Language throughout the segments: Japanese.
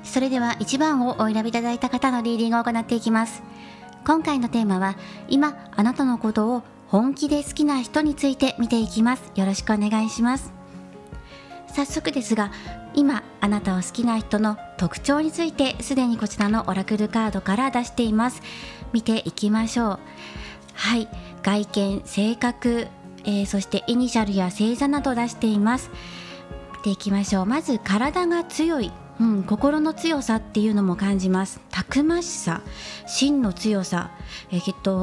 それでは1番をお選びいただいた方のリーディングを行っていきます。今回のテーマは、今あなたのことを本気で好きな人について見ていきます。よろしくお願いします。早速ですが、今あなたを好きな人の特徴についてすでにこちらのオラクルカードから出しています。見ていきましょう。はい、外見、性格、そしてイニシャルや星座など出しています。見ていきましょう。まず体が強い、心の強さっていうのも感じます。たくましさ、芯の強さ、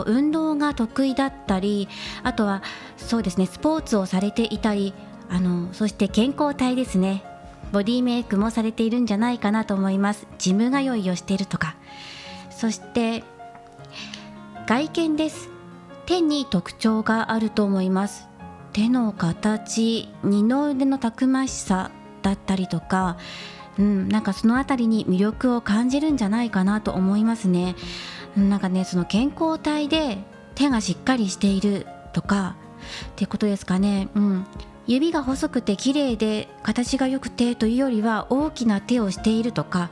運動が得意だったり、あとはそうですね、スポーツをされていたり、そして健康体ですね。ボディメイクもされているんじゃないかなと思います。ジム通いをしているとか。そして外見です。手に特徴があると思います。手の形、二の腕のたくましさだったりとか、なんかそのあたりに魅力を感じるんじゃないかなと思いますね。なんかね、その健康体で手がしっかりしているとかってことですかね。指が細くて綺麗で形が良くてというよりは、大きな手をしているとか、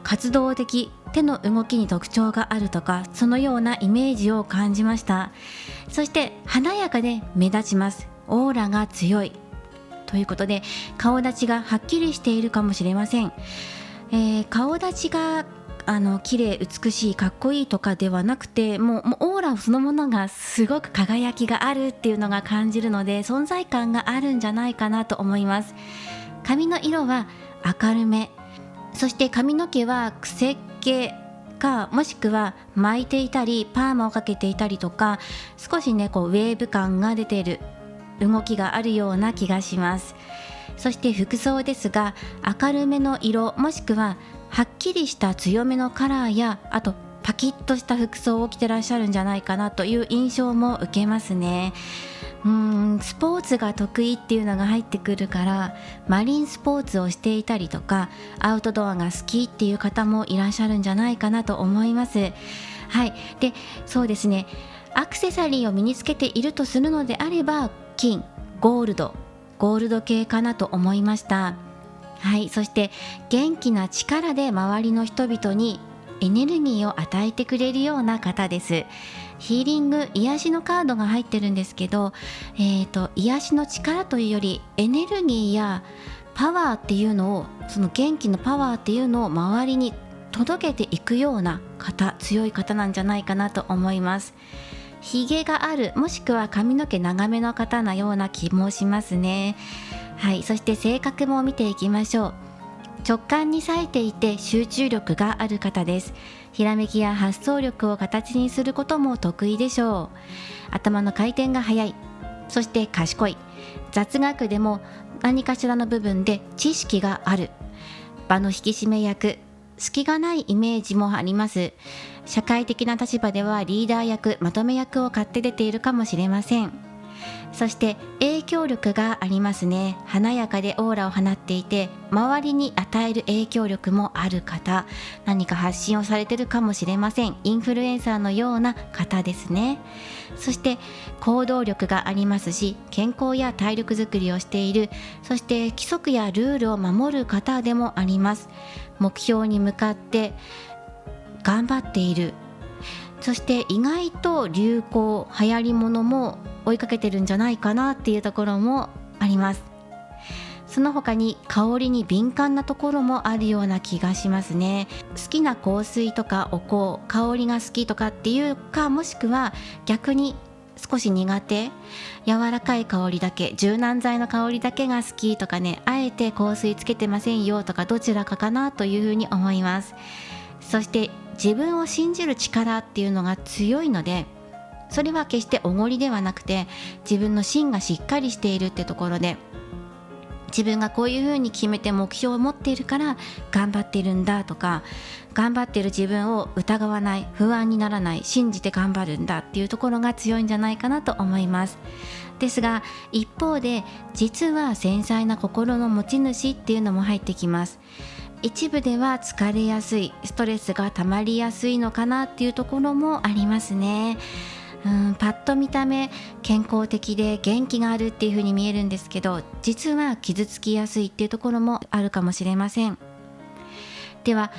活動的、手の動きに特徴があるとか、そのようなイメージを感じました。そして華やかで目立ちます。オーラが強いということで、顔立ちがはっきりしているかもしれません。顔立ちが綺麗、美しい、かっこいいとかではなくて、もうオーラそのものがすごく輝きがあるっていうのが感じるので、存在感があるんじゃないかなと思います。髪の色は明るめ、そして髪の毛は癖毛か、もしくは巻いていたりパーマをかけていたりとか、少しねウェーブ感が出ている動きがあるような気がします。そして服装ですが、明るめの色、もしくははっきりした強めのカラーや、あとパキッとした服装を着てらっしゃるんじゃないかなという印象も受けますね。スポーツが得意っていうのが入ってくるから、マリンスポーツをしていたりとか、アウトドアが好きっていう方もいらっしゃるんじゃないかなと思います。はい。で、そうですね、アクセサリーを身につけているとするのであれば、金、ゴールド系かなと思いました。はい。そして元気な力で周りの人々にエネルギーを与えてくれるような方です。ヒーリング、癒しのカードが入ってるんですけど、癒しの力というよりエネルギーやパワーっていうのを、その元気のパワーっていうのを周りに届けていくような方、強い方なんじゃないかなと思います。ひげがある、もしくは髪の毛長めの方なような気もしますね。はい。そして性格も見ていきましょう。直感に冴えていて集中力がある方です。ひらめきや発想力を形にすることも得意でしょう。頭の回転が速い。そして賢い。雑学でも何かしらの部分で知識がある。場の引き締め役。隙がないイメージもあります。社会的な立場ではリーダー役、まとめ役を買って出ているかもしれません。そして影響力がありますね。華やかでオーラを放っていて、周りに与える影響力もある方、何か発信をされているかもしれません。インフルエンサーのような方ですね。そして行動力がありますし、健康や体力づくりをしている。そして規則やルールを守る方でもあります。目標に向かって頑張っている。そして意外と流行、流行り物も追いかけてるんじゃないかなっていうところもあります。その他に香りに敏感なところもあるような気がしますね。好きな香水とかお香、香りが好きとかっていうか、もしくは逆に少し苦手、柔らかい香りだけ、柔軟剤の香りだけが好きとかね、あえて香水つけてませんよとか、どちらかかなというふうに思います。そして自分を信じる力っていうのが強いので、それは決しておごりではなくて、自分の芯がしっかりしているってところで、自分がこういうふうに決めて目標を持っているから頑張っているんだとか、頑張っている自分を疑わない、不安にならない、信じて頑張るんだっていうところが強いんじゃないかなと思います。ですが一方で、実は繊細な心の持ち主っていうのも入ってきます。一部では疲れやすい、ストレスが溜まりやすいのかなっていうところもありますね。パッと見た目健康的で元気があるっていう風に見えるんですけど、実は傷つきやすいっていうところもあるかもしれません。では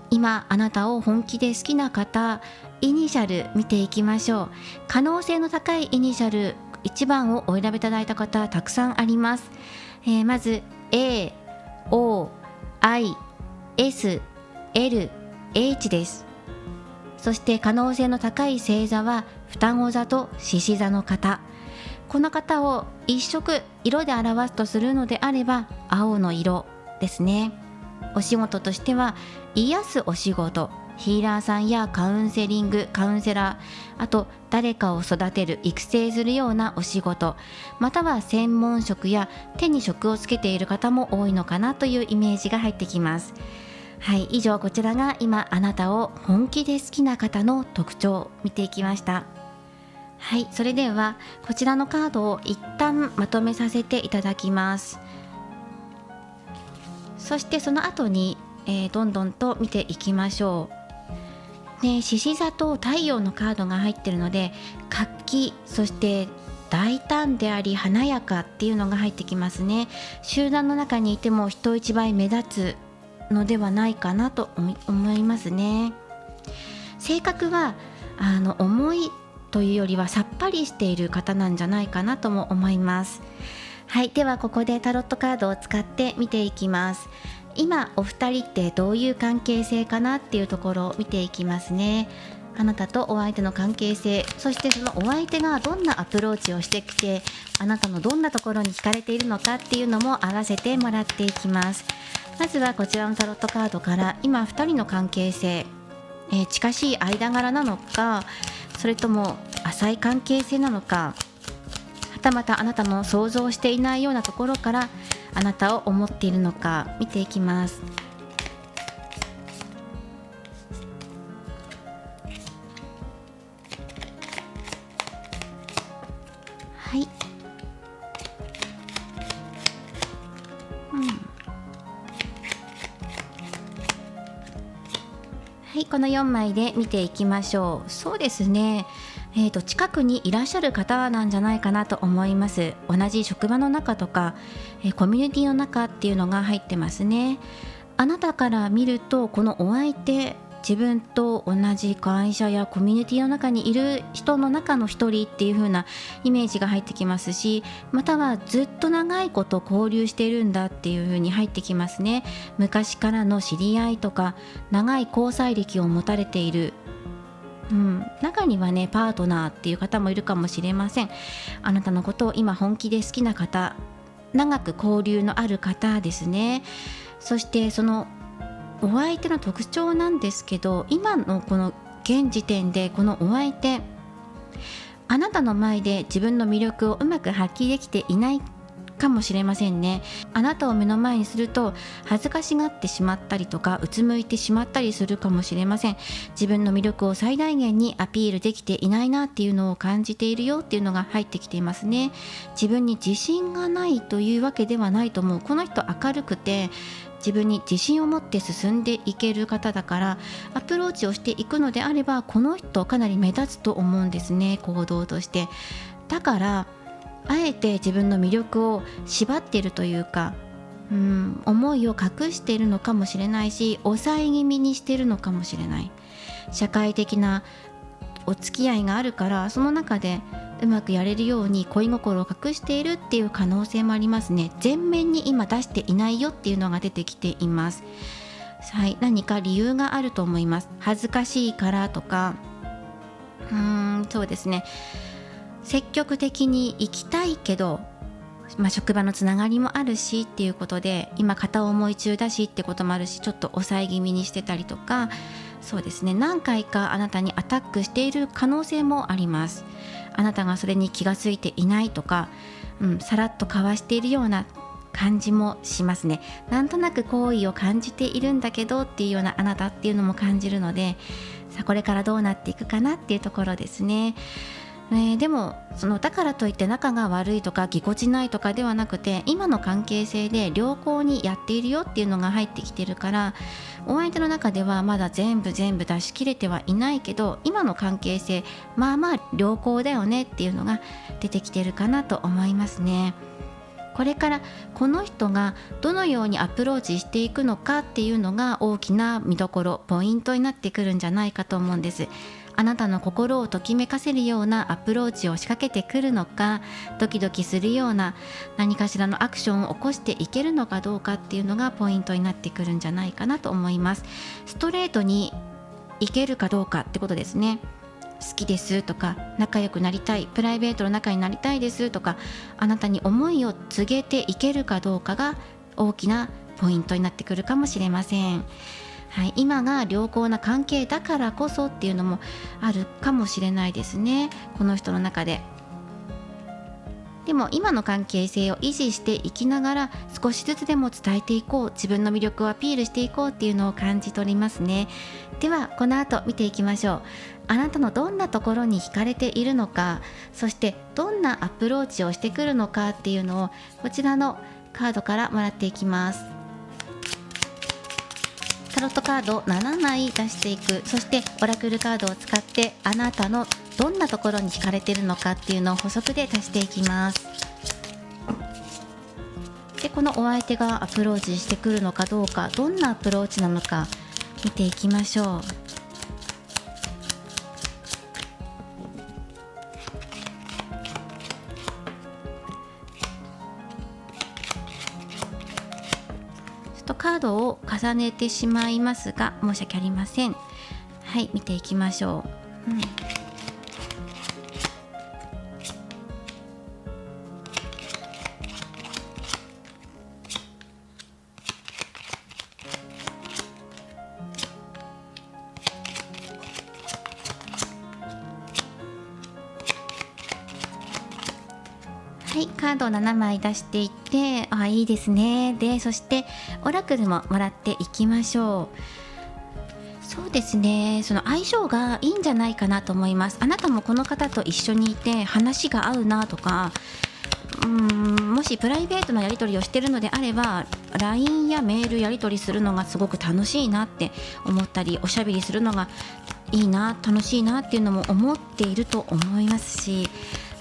今あなたを本気で好きな方、イニシャル見ていきましょう。可能性の高いイニシャル1番をお選びいただいた方たくさんあります。まず A、O、I、S、L、H です。そして可能性の高い星座は双子座と獅子座の方。この方を一色色で表すとするのであれば青の色ですね。お仕事としては癒すお仕事、ヒーラーさんやカウンセリング、カウンセラー、あと誰かを育てる育成するようなお仕事、または専門職や手に職をつけている方も多いのかなというイメージが入ってきます。はい、以上こちらが今あなたを本気で好きな方の特徴を見ていきました。はい、それではこちらのカードを一旦まとめさせていただきます。そしてその後に、どんどんと見ていきましょう。獅子座と太陽のカードが入っているので、活気、そして大胆であり華やかっていうのが入ってきますね。集団の中にいても人一倍目立つのではないかなと思いますね。性格は重いというよりはさっぱりしている方なんじゃないかなとも思います。はい、ではここでタロットカードを使って見ていきます。今お二人ってどういう関係性かなっていうところを見ていきますね。あなたとお相手の関係性、そしてそのお相手がどんなアプローチをしてきて、あなたのどんなところに惹かれているのかっていうのも合わせてもらっていきます。まずはこちらのタロットカードから今二人の関係性、近しい間柄なのか、それとも浅い関係性なのか、はたまたあなたの想像していないようなところからあなたを思っているのか見ていきます。はい、はい、この4枚で見ていきましょう。そうですね、近くにいらっしゃる方なんじゃないかなと思います。同じ職場の中とか、コミュニティの中っていうのが入ってますね。あなたから見るとこのお相手、自分と同じ会社やコミュニティの中にいる人の中の一人っていう風なイメージが入ってきますし、またはずっと長いこと交流しているんだっていう風に入ってきますね。昔からの知り合いとか長い交際歴を持たれている、中にはねパートナーっていう方もいるかもしれません。あなたのことを今本気で好きな方、長く交流のある方ですね。そしてそのお相手の特徴なんですけど、今のこの現時点でこのお相手、あなたの前で自分の魅力をうまく発揮できていないかもしれませんね。あなたを目の前にすると恥ずかしがってしまったりとか、うつむいてしまったりするかもしれません。自分の魅力を最大限にアピールできていないなっていうのを感じているよっていうのが入ってきていますね。自分に自信がないというわけではないと思う。この人明るくて自分に自信を持って進んでいける方だから、アプローチをしていくのであればこの人かなり目立つと思うんですね、行動として。だからあえて自分の魅力を縛っているというか、思いを隠しているのかもしれないし、抑え気味にしているのかもしれない。社会的なお付き合いがあるから、その中でうまくやれるように恋心を隠しているっていう可能性もありますね。前面に今出していないよっていうのが出てきています。はい、何か理由があると思います。恥ずかしいからとか、そうですね、積極的に行きたいけど、職場のつながりもあるしっていうことで今片思い中だしってこともあるし、ちょっと抑え気味にしてたりとか、そうですね、何回かあなたにアタックしている可能性もあります。あなたがそれに気がついていないとか、さらっとかわしているような感じもしますね。なんとなく好意を感じているんだけどっていうようなあなたっていうのも感じるので、さあこれからどうなっていくかなっていうところですね。でもだからといって仲が悪いとかぎこちないとかではなくて、今の関係性で良好にやっているよっていうのが入ってきてるから、お相手の中ではまだ全部出し切れてはいないけど、今の関係性まあまあ良好だよねっていうのが出てきてるかなと思いますね。これからこの人がどのようにアプローチしていくのかっていうのが大きな見どころ、ポイントになってくるんじゃないかと思うんです。あなたの心をときめかせるようなアプローチを仕掛けてくるのか、ドキドキするような何かしらのアクションを起こしていけるのかどうかっていうのがポイントになってくるんじゃないかなと思います。ストレートにいけるかどうかってことですね。好きですとか、仲良くなりたい、プライベートの仲になりたいですとか、あなたに思いを告げていけるかどうかが大きなポイントになってくるかもしれません。はい、今が良好な関係だからこそっていうのもあるかもしれないですね、この人の中で。でも今の関係性を維持していきながら、少しずつでも伝えていこう、自分の魅力をアピールしていこうっていうのを感じ取りますね。ではこの後見ていきましょう。あなたのどんなところに惹かれているのか、そしてどんなアプローチをしてくるのかっていうのをこちらのカードからもらっていきます。タロットカードを7枚出していく。そしてオラクルカードを使ってあなたのどんなところに惹かれているのかっていうのを補足で足していきます。でこのお相手がアプローチしてくるのかどうか、どんなアプローチなのか見ていきましょう。カードを重ねてしまいますが申し訳ありません。はい、見ていきましょう。はい、カードを7枚出していって、いいですね。でそしてオラクルももらっていきましょう。そうですね、その相性がいいんじゃないかなと思います。あなたもこの方と一緒にいて話が合うなとか、もしプライベートなやり取りをしているのであれば LINE やメールやり取りするのがすごく楽しいなって思ったり、おしゃべりするのがいいな、楽しいなっていうのも思っていると思いますし、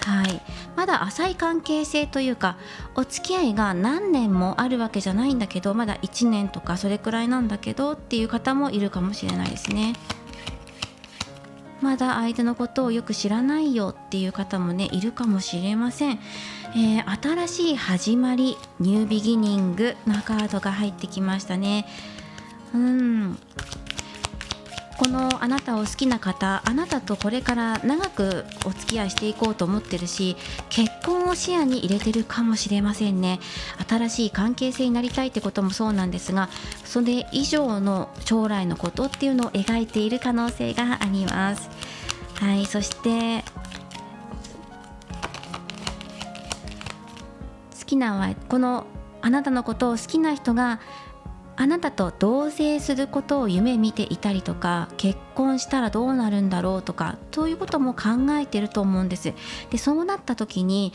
はい、まだ浅い関係性というか、お付き合いが何年もあるわけじゃないんだけど、まだ1年とかそれくらいなんだけどっていう方もいるかもしれないですね。まだ相手のことをよく知らないよっていう方もねいるかもしれません。新しい始まり、ニュービギニングなカードが入ってきましたね。このあなたを好きな方、あなたとこれから長くお付き合いしていこうと思ってるし、結婚を視野に入れてるかもしれませんね。新しい関係性になりたいってこともそうなんですが、それ以上の将来のことっていうのを描いている可能性があります。はい、そして好きなこのあなたのことを好きな人があなたと同棲することを夢見ていたりとか、結婚したらどうなるんだろうとか、そういうことも考えていると思うんです。でそうなった時に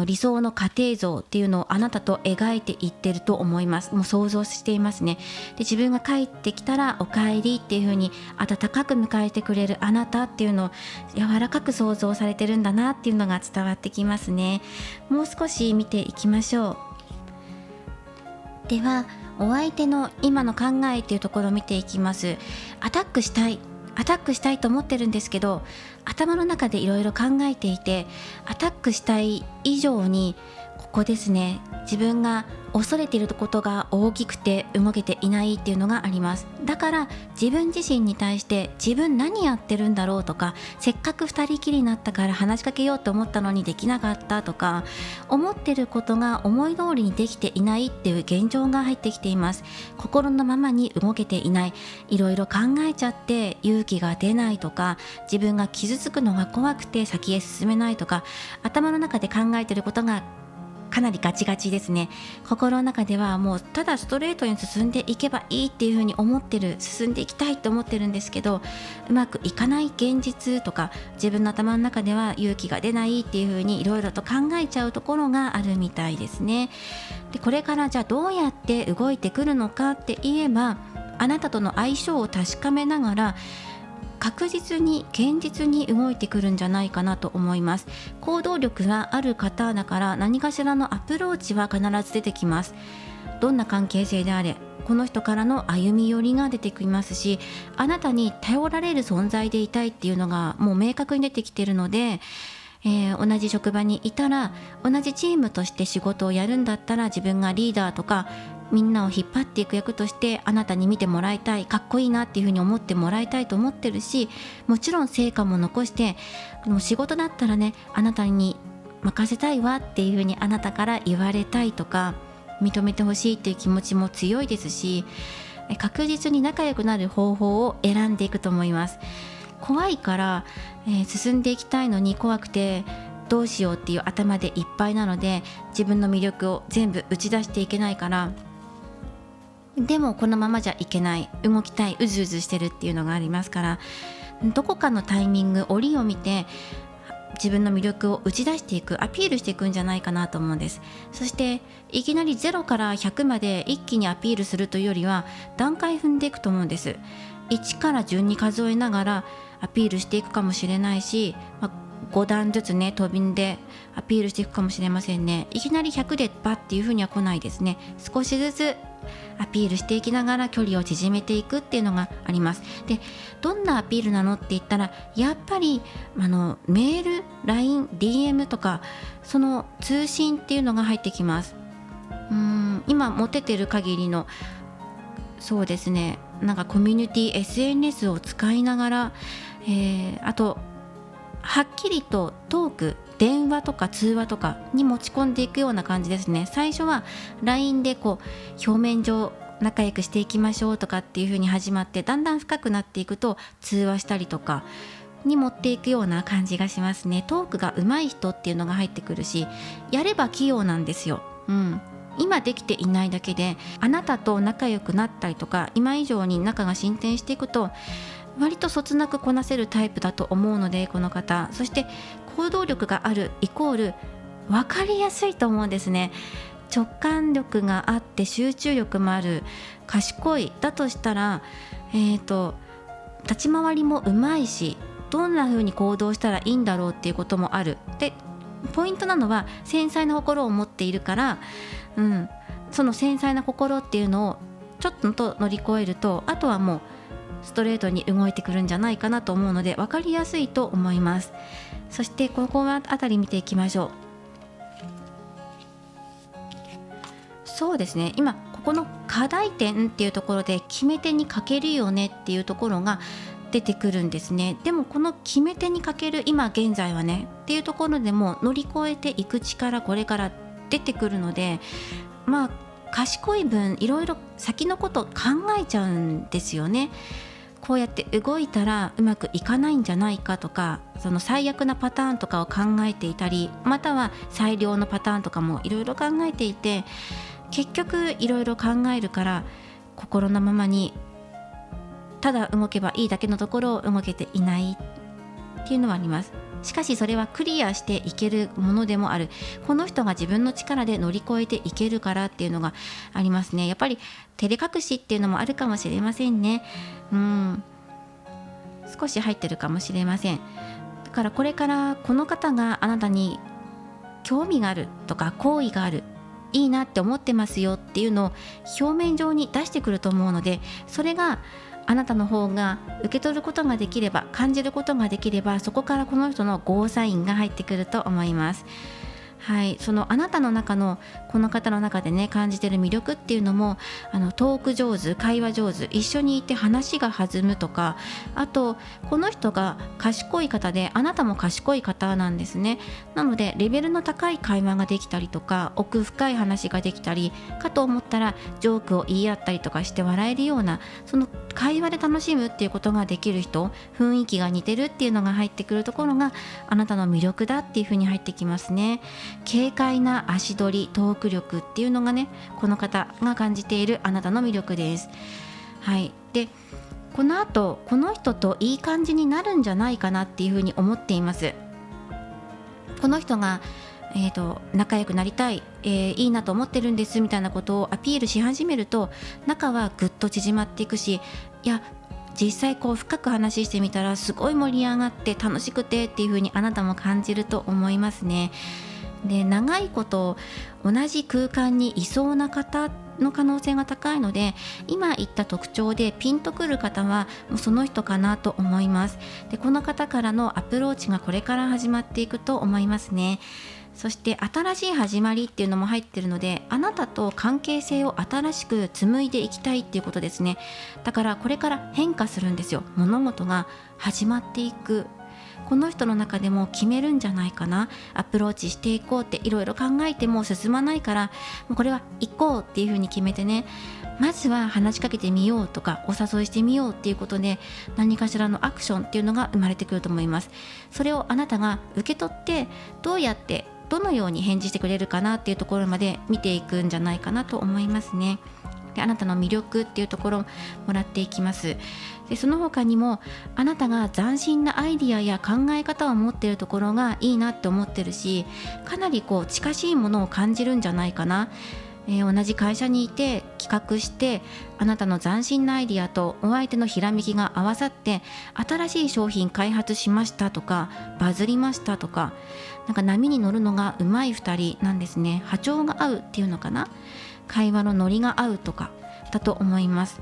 理想の家庭像っていうのをあなたと描いていってると思います。もう想像していますね。で自分が帰ってきたらお帰りっていう風に温かく迎えてくれるあなたっていうのを柔らかく想像されてるんだなっていうのが伝わってきますね。もう少し見ていきましょう。ではお相手の今の考えっていうところを見ていきます。アタックしたいと思ってるんですけど、頭の中でいろいろ考えていて、アタックしたい以上にここですね、自分が恐れていることが大きくて動けていないっていうのがあります。だから自分自身に対して自分何やってるんだろうとか、せっかく二人きりになったから話しかけようと思ったのにできなかったとか、思ってることが思い通りにできていないっていう現状が入ってきています。心のままに動けていない、いろいろ考えちゃって勇気が出ないとか、自分が傷つくのが怖くて先へ進めないとか、頭の中で考えていることがかなりガチガチですね。心の中ではもうただストレートに進んでいけばいいっていう風に思ってる、進んでいきたいと思ってるんですけど、うまくいかない現実とか、自分の頭の中では勇気が出ないっていう風にいろいろと考えちゃうところがあるみたいですね。でこれからじゃあどうやって動いてくるのかって言えば、あなたとの相性を確かめながら確実に現実に動いてくるんじゃないかなと思います。行動力がある方だから何かしらのアプローチは必ず出てきます。どんな関係性であれこの人からの歩み寄りが出てきますし、あなたに頼られる存在でいたいっていうのがもう明確に出てきているので、同じ職場にいたら同じチームとして仕事をやるんだったら自分がリーダーとかみんなを引っ張っていく役としてあなたに見てもらいたい、かっこいいなっていうふうに思ってもらいたいと思ってるし、もちろん成果も残して、でも仕事だったらねあなたに任せたいわっていうふうにあなたから言われたいとか認めてほしいっていう気持ちも強いですし、確実に仲良くなる方法を選んでいくと思います。怖いから、進んでいきたいのに怖くてどうしようっていう頭でいっぱいなので自分の魅力を全部打ち出していけないから、でもこのままじゃいけない、動きたい、うずうずしてるっていうのがありますから、どこかのタイミング折を見て自分の魅力を打ち出していく、アピールしていくんじゃないかなと思うんです。そしていきなり0から100まで一気にアピールするというよりは段階踏んでいくと思うんです。1から順に数えながらアピールしていくかもしれないし、5段ずつね飛びんでアピールしていくかもしれませんね。いきなり100でバッっていう風には来ないですね。少しずつアピールしていきながら距離を縮めていくっていうのがあります。で、どんなアピールなのって言ったらやっぱりメール、LINE、DM とかその通信っていうのが入ってきます。今持ててる限りのそうですね、なんかコミュニティ SNS を使いながら、あとはっきりとトーク、電話とか通話とかに持ち込んでいくような感じですね。最初は LINE で表面上仲良くしていきましょうとかっていう風に始まって、だんだん深くなっていくと通話したりとかに持っていくような感じがしますね。トークが上手い人っていうのが入ってくるし、やれば器用なんですよ。今できていないだけで、あなたと仲良くなったりとか今以上に仲が進展していくと割とそつなくこなせるタイプだと思うので、この方、そして行動力があるイコール分かりやすいと思うんですね。直感力があって集中力もある、賢いだとしたら、立ち回りもうまいし、どんな風に行動したらいいんだろうっていうこともある。で、ポイントなのは繊細な心を持っているから、その繊細な心っていうのをちょっと乗り越えると、あとはもうストレートに動いてくるんじゃないかなと思うので分かりやすいと思います。そしてここあたり見ていきましょう。そうですね、今ここの課題点っていうところで決め手に欠けるよねっていうところが出てくるんですね。でもこの決め手に欠ける今現在はねっていうところでも乗り越えていく力、これから出てくるので、賢い分いろいろ先のこと考えちゃうんですよね。こうやって動いたらうまくいかないんじゃないかとか、その最悪なパターンとかを考えていたり、または最良のパターンとかもいろいろ考えていて、結局いろいろ考えるから心のままにただ動けばいいだけのところを動けていないっていうのはあります。しかしそれはクリアしていけるものでもある。この人が自分の力で乗り越えていけるからっていうのがありますね。やっぱり照れ隠しっていうのもあるかもしれませんね。少し入ってるかもしれません。だからこれからこの方があなたに興味があるとか好意がある、いいなって思ってますよっていうのを表面上に出してくると思うので、それがあなたの方が受け取ることができれば、感じることができれば、そこからこの人のゴーサインが入ってくると思います。そのあなたの中のこの方の中でね感じている魅力っていうのも、トーク上手、会話上手、一緒にいて話が弾むとか、あとこの人が賢い方であなたも賢い方なんですね。なのでレベルの高い会話ができたりとか、奥深い話ができたりかと思ったらジョークを言い合ったりとかして笑えるような、その会話で楽しむっていうことができる人、雰囲気が似てるっていうのが入ってくるところがあなたの魅力だっていうふうに入ってきますね。軽快な足取り、トーク力っていうのがね、この方が感じているあなたの魅力です。でこの後この人といい感じになるんじゃないかなっていうふうに思っています。この人が仲良くなりたい、いいなと思ってるんですみたいなことをアピールし始めると、仲はぐっと縮まっていくし、いや実際深く話してみたらすごい盛り上がって楽しくてっていう風にあなたも感じると思いますね。で、長いこと同じ空間にいそうな方の可能性が高いので、今言った特徴でピンとくる方はもうその人かなと思います。で、この方からのアプローチがこれから始まっていくと思いますね。そして新しい始まりっていうのも入ってるので、あなたと関係性を新しく紡いでいきたいっていうことですね。だからこれから変化するんですよ。物事が始まっていく。この人の中でも決めるんじゃないかな。アプローチしていこうっていろいろ考えても進まないから、もうこれは行こうっていうふうに決めてね、まずは話しかけてみようとかお誘いしてみようっていうことで、何かしらのアクションっていうのが生まれてくると思います。それをあなたが受け取って、どうやってどのように返事してくれるかなっていうところまで見ていくんじゃないかなと思いますね。で、あなたの魅力っていうところをもらっていきます。で、その他にもあなたが斬新なアイディアや考え方を持っているところがいいなって思ってるし、かなり近しいものを感じるんじゃないかな。同じ会社にいて企画して、あなたの斬新なアイディアとお相手のひらめきが合わさって新しい商品開発しましたとか、バズりましたとか、なんか波に乗るのがうまい2人なんですね。波長が合うっていうのかな、会話のノリが合うとかだと思います。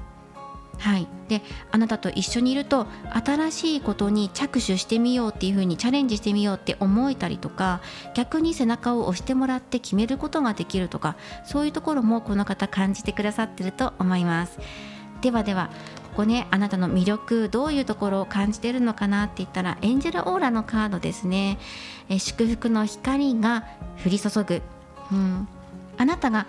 はい。で、あなたと一緒にいると新しいことに着手してみようっていう風にチャレンジしてみようって思えたりとか、逆に背中を押してもらって決めることができるとか、そういうところもこの方感じてくださってると思います。ではでは、ここね、あなたの魅力どういうところを感じてるのかなって言ったら、エンジェルオーラのカードですね。祝福の光が降り注ぐ、あなたが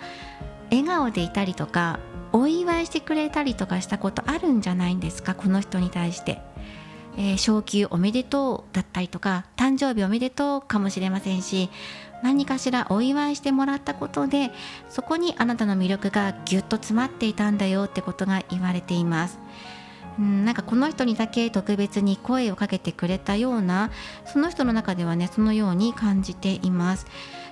笑顔でいたりとかお祝いしてくれたりとかしたことあるんじゃないんですか、この人に対して。昇給おめでとうだったりとか、誕生日おめでとうかもしれませんし、何かしらお祝いしてもらったことで、そこにあなたの魅力がぎゅっと詰まっていたんだよってことが言われています。なんかこの人にだけ特別に声をかけてくれたような、その人の中ではね、そのように感じています。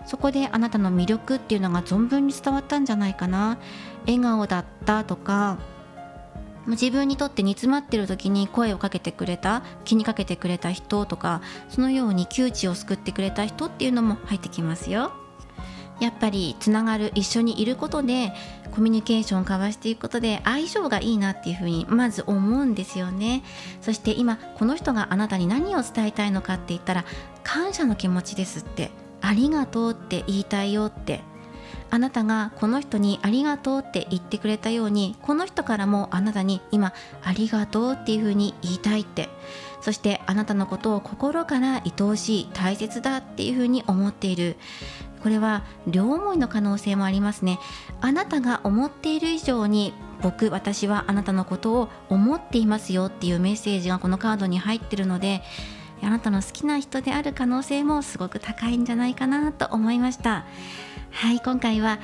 そこであなたの魅力っていうのが存分に伝わったんじゃないかな。笑顔だったとか、自分にとって煮詰まってる時に声をかけてくれた、気にかけてくれた人とか、そのように窮地を救ってくれた人っていうのも入ってきますよ。やっぱりつながる、一緒にいることでコミュニケーションを交わしていくことで相性がいいなっていうふうにまず思うんですよね。そして今この人があなたに何を伝えたいのかって言ったら、感謝の気持ちですって、ありがとうって言いたいよって。あなたがこの人にありがとうって言ってくれたように、この人からもあなたに今ありがとうっていうふうに言いたいって。そしてあなたのことを心から愛おしい、大切だっていうふうに思っている。これは両思いの可能性もありますね。あなたが思っている以上に私はあなたのことを思っていますよっていうメッセージがこのカードに入ってるので、あなたの好きな人である可能性もすごく高いんじゃないかなと思いました。はい、今回は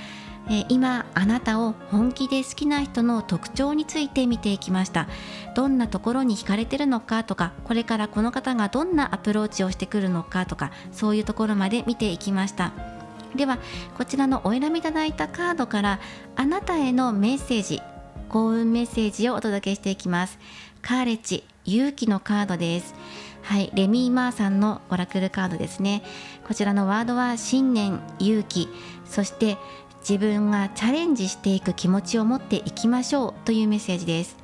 今あなたを本気で好きな人の特徴について見ていきました。どんなところに惹かれてるのかとか、これからこの方がどんなアプローチをしてくるのかとか、そういうところまで見ていきました。ではこちらのお選びいただいたカードからあなたへのメッセージ、幸運メッセージをお届けしていきます。カーレッジ、勇気のカードです。はい、レミー・マーさんのオラクルカードですね。こちらのワードは信念、勇気、そして自分がチャレンジしていく気持ちを持っていきましょうというメッセージです。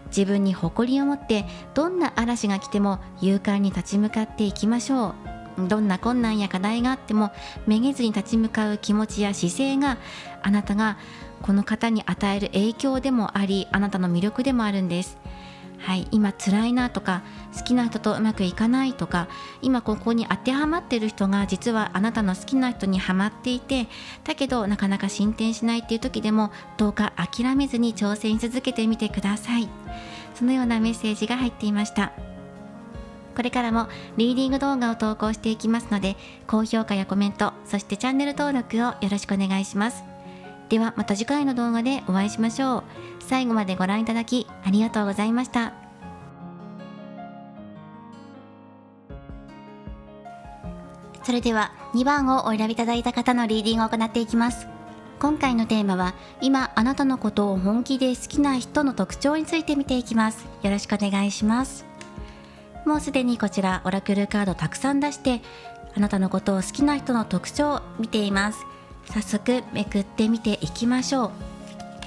自分に誇りを持ってどんな嵐が来ても勇敢に立ち向かっていきましょう。どんな困難や課題があってもめげずに立ち向かう気持ちや姿勢が、あなたがこの方に与える影響でもあり、あなたの魅力でもあるんです。はい、今辛いなとか、好きな人とうまくいかないとか、今ここに当てはまっている人が実はあなたの好きな人にはまっていて、だけどなかなか進展しないっていう時でも、どうか諦めずに挑戦し続けてみてください。そのようなメッセージが入っていました。これからもリーディング動画を投稿していきますので、高評価やコメント、そしてチャンネル登録をよろしくお願いします。ではまた次回の動画でお会いしましょう。最後までご覧いただきありがとうございました。それでは2番をお選びいただいた方のリーディングを行っていきます。今回のテーマは今あなたのことを本気で好きな人の特徴について見ていきます。よろしくお願いします。もうすでにこちらオラクルカードたくさん出してあなたのことを好きな人の特徴を見ています。早速めくってみていきましょ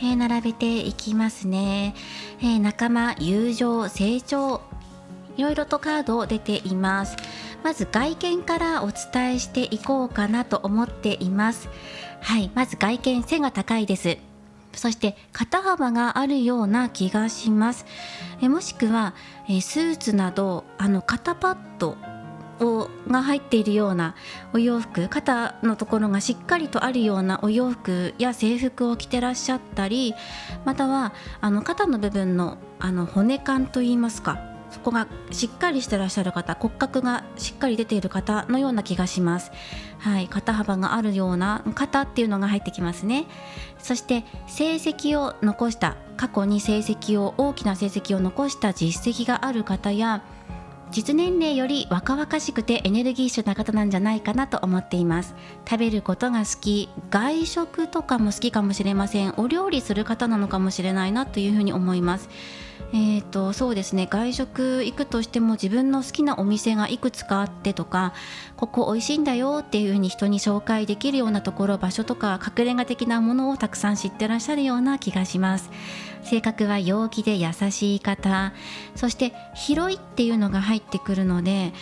う。並べていきますね。仲間、友情、成長、いろいろとカード出ています。まず外見からお伝えしていこうかなと思っています。はい、まず外見、背が高いです。そして肩幅があるような気がします。もしくはスーツなど肩パッドが入っているようなお洋服、肩のところがしっかりとあるようなお洋服や制服を着てらっしゃったり、または肩の部分の骨幹といいますか、そこがしっかりしてらっしゃる方、骨格がしっかり出ている方のような気がします。はい、肩幅があるような肩っていうのが入ってきますね。そして成績を残した、過去に大きな成績を残した実績がある方や、実年齢より若々しくてエネルギッシュな方なんじゃないかなと思っています。食べることが好き、外食とかも好きかもしれません。お料理する方なのかもしれないなというふうに思います。そうですね、外食行くとしても自分の好きなお店がいくつかあってとか、ここ美味しいんだよっていうふうに人に紹介できるようなところ、場所とか隠れ家的なものをたくさん知ってらっしゃるような気がします。性格は陽気で優しい方、そして広いっていうのが入ってくるので、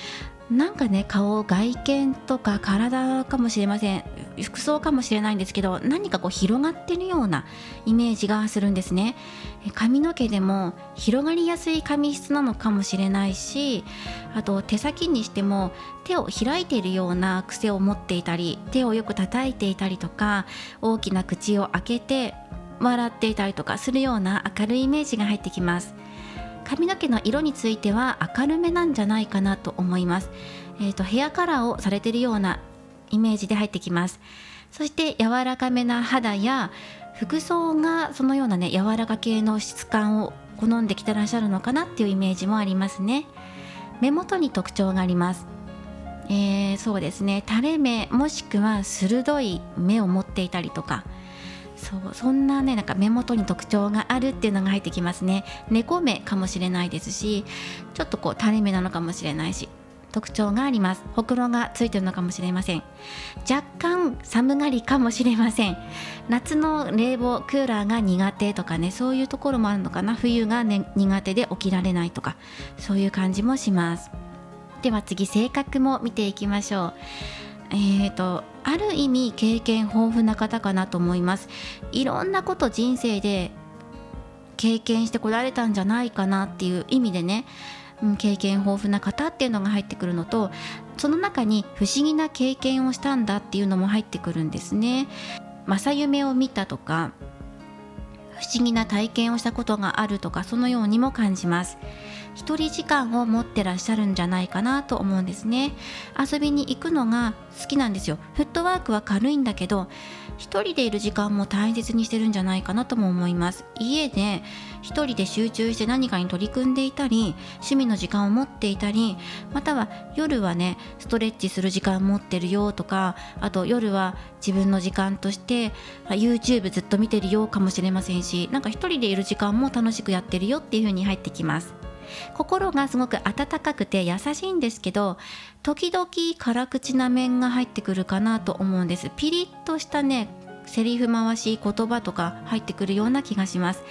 なんかね、顔、外見とか体かもしれません、服装かもしれないんですけど、何かこう広がってるようなイメージがするんですね。髪の毛でも広がりやすい髪質なのかもしれないし、あと手先にしても手を開いているような癖を持っていたり、手をよく叩いていたりとか、大きな口を開けて笑っていたりとかするような明るいイメージが入ってきます。髪の毛の色については明るめなんじゃないかなと思います。ヘアカラーをされているようなイメージで入ってきます。そして柔らかめな肌や服装がそのようなね、柔らか系の質感を好んできてらっしゃるのかなっていうイメージもありますね。目元に特徴があります。そうですね、垂れ目もしくは鋭い目を持っていたりとか、そんなね、なんか目元に特徴があるっていうのが入ってきますね。猫目かもしれないですし、ちょっとこう垂れ目なのかもしれないし、特徴があります。ほくろがついてるのかもしれません。若干寒がりかもしれません。夏の冷房クーラーが苦手とかね、そういうところもあるのかな。冬が、ね、苦手で起きられないとか、そういう感じもします。では次、性格も見ていきましょう。ある意味経験豊富な方かなと思います。いろんなこと人生で経験してこられたんじゃないかなっていう意味でね、経験豊富な方っていうのが入ってくるのと、その中に不思議な経験をしたんだっていうのも入ってくるんですね。正夢を見たとか、不思議な体験をしたことがあるとか、そのようにも感じます。一人時間を持ってらっしゃるんじゃないかなと思うんですね。遊びに行くのが好きなんですよ。フットワークは軽いんだけど、一人でいる時間も大切にしてるんじゃないかなとも思います。家で一人で集中して何かに取り組んでいたり、趣味の時間を持っていたり、または夜はね、ストレッチする時間持ってるよとか、あと夜は自分の時間として YouTube ずっと見てるよかもしれませんし、なんか一人でいる時間も楽しくやってるよっていう風に入ってきます。心がすごく温かくて優しいんですけど、時々辛口な面が入ってくるかなと思うんです。ピリッとしたね、セリフ回し、言葉とか入ってくるような気がします。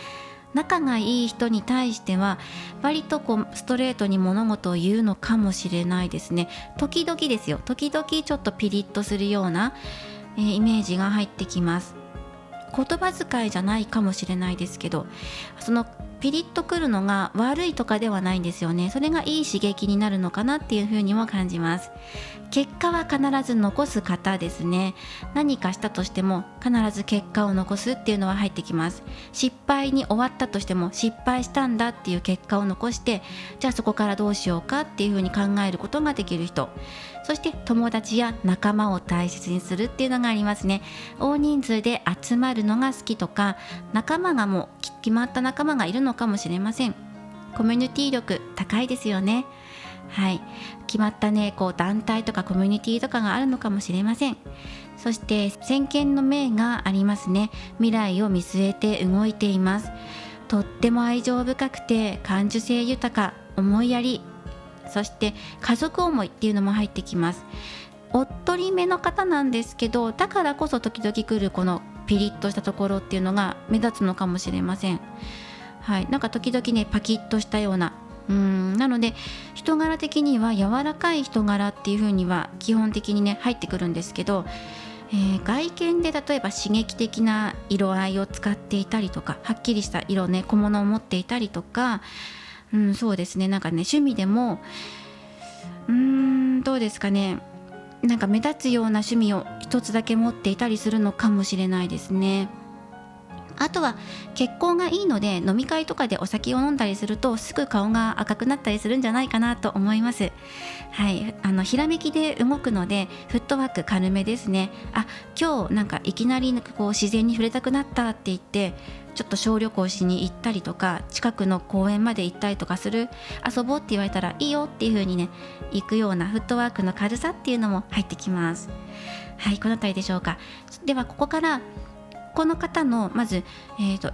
仲がいい人に対しては割とこうストレートに物事を言うのかもしれないですね。時々ですよ、時々ちょっとピリッとするような、イメージが入ってきます。言葉遣いじゃないかもしれないですけど、そのピリッとくるのが悪いとかではないんですよね。それがいい刺激になるのかなっていうふうにも感じます。結果は必ず残す方ですね。何かしたとしても必ず結果を残すっていうのは入ってきます。失敗に終わったとしても失敗したんだっていう結果を残して、じゃあそこからどうしようかっていうふうに考えることができる人、そして友達や仲間を大切にするっていうのがありますね。大人数で集まるのが好きとか、仲間がもう決まった仲間がいるのかもしれません。コミュニティ力高いですよね。はい、決まったね、こう団体とかコミュニティとかがあるのかもしれません。そして先見の明がありますね。未来を見据えて動いています。とっても愛情深くて感受性豊か、思いやり、そして家族思いっていうのも入ってきます。おっとりめの方なんですけど、だからこそ時々来るこのピリッとしたところっていうのが目立つのかもしれません。はい、なんか時々ねパキッとしたような、なので人柄的には柔らかい人柄っていう風には基本的にね入ってくるんですけど、外見で例えば刺激的な色合いを使っていたりとか、はっきりした色ね小物を持っていたりとか、そうですね、なんかね趣味でもどうですかね、なんか目立つような趣味を一つだけ持っていたりするのかもしれないですね。あとは血行がいいので、飲み会とかでお酒を飲んだりするとすぐ顔が赤くなったりするんじゃないかなと思います。はい、ひらめきで動くのでフットワーク軽めですね。今日なんかいきなりこう自然に触れたくなったって言ってちょっと小旅行しに行ったりとか、近くの公園まで行ったりとかする、遊ぼうって言われたらいいよっていう風にね行くようなフットワークの軽さっていうのも入ってきます。はい、このあたりでしょうか。ではここからこの方のまず、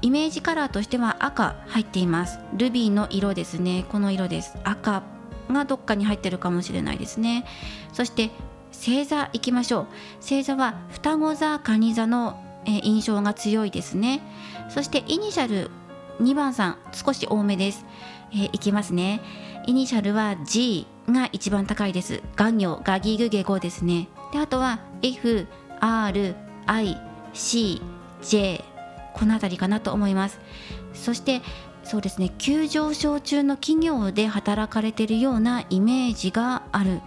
イメージカラーとしては赤入っています。ルビーの色ですね。この色です。赤がどっかに入ってるかもしれないですね。そして星座いきましょう。星座は双子座、蟹座の、印象が強いですね。そしてイニシャル2番さん少し多めです。いきますね。イニシャルは G が一番高いです。ガ行、ガギグゲゴですね。であとは F、R、I、C、J、このあたりかなと思います。そしてそうですね、急上昇中の企業で働かれているようなイメージがある。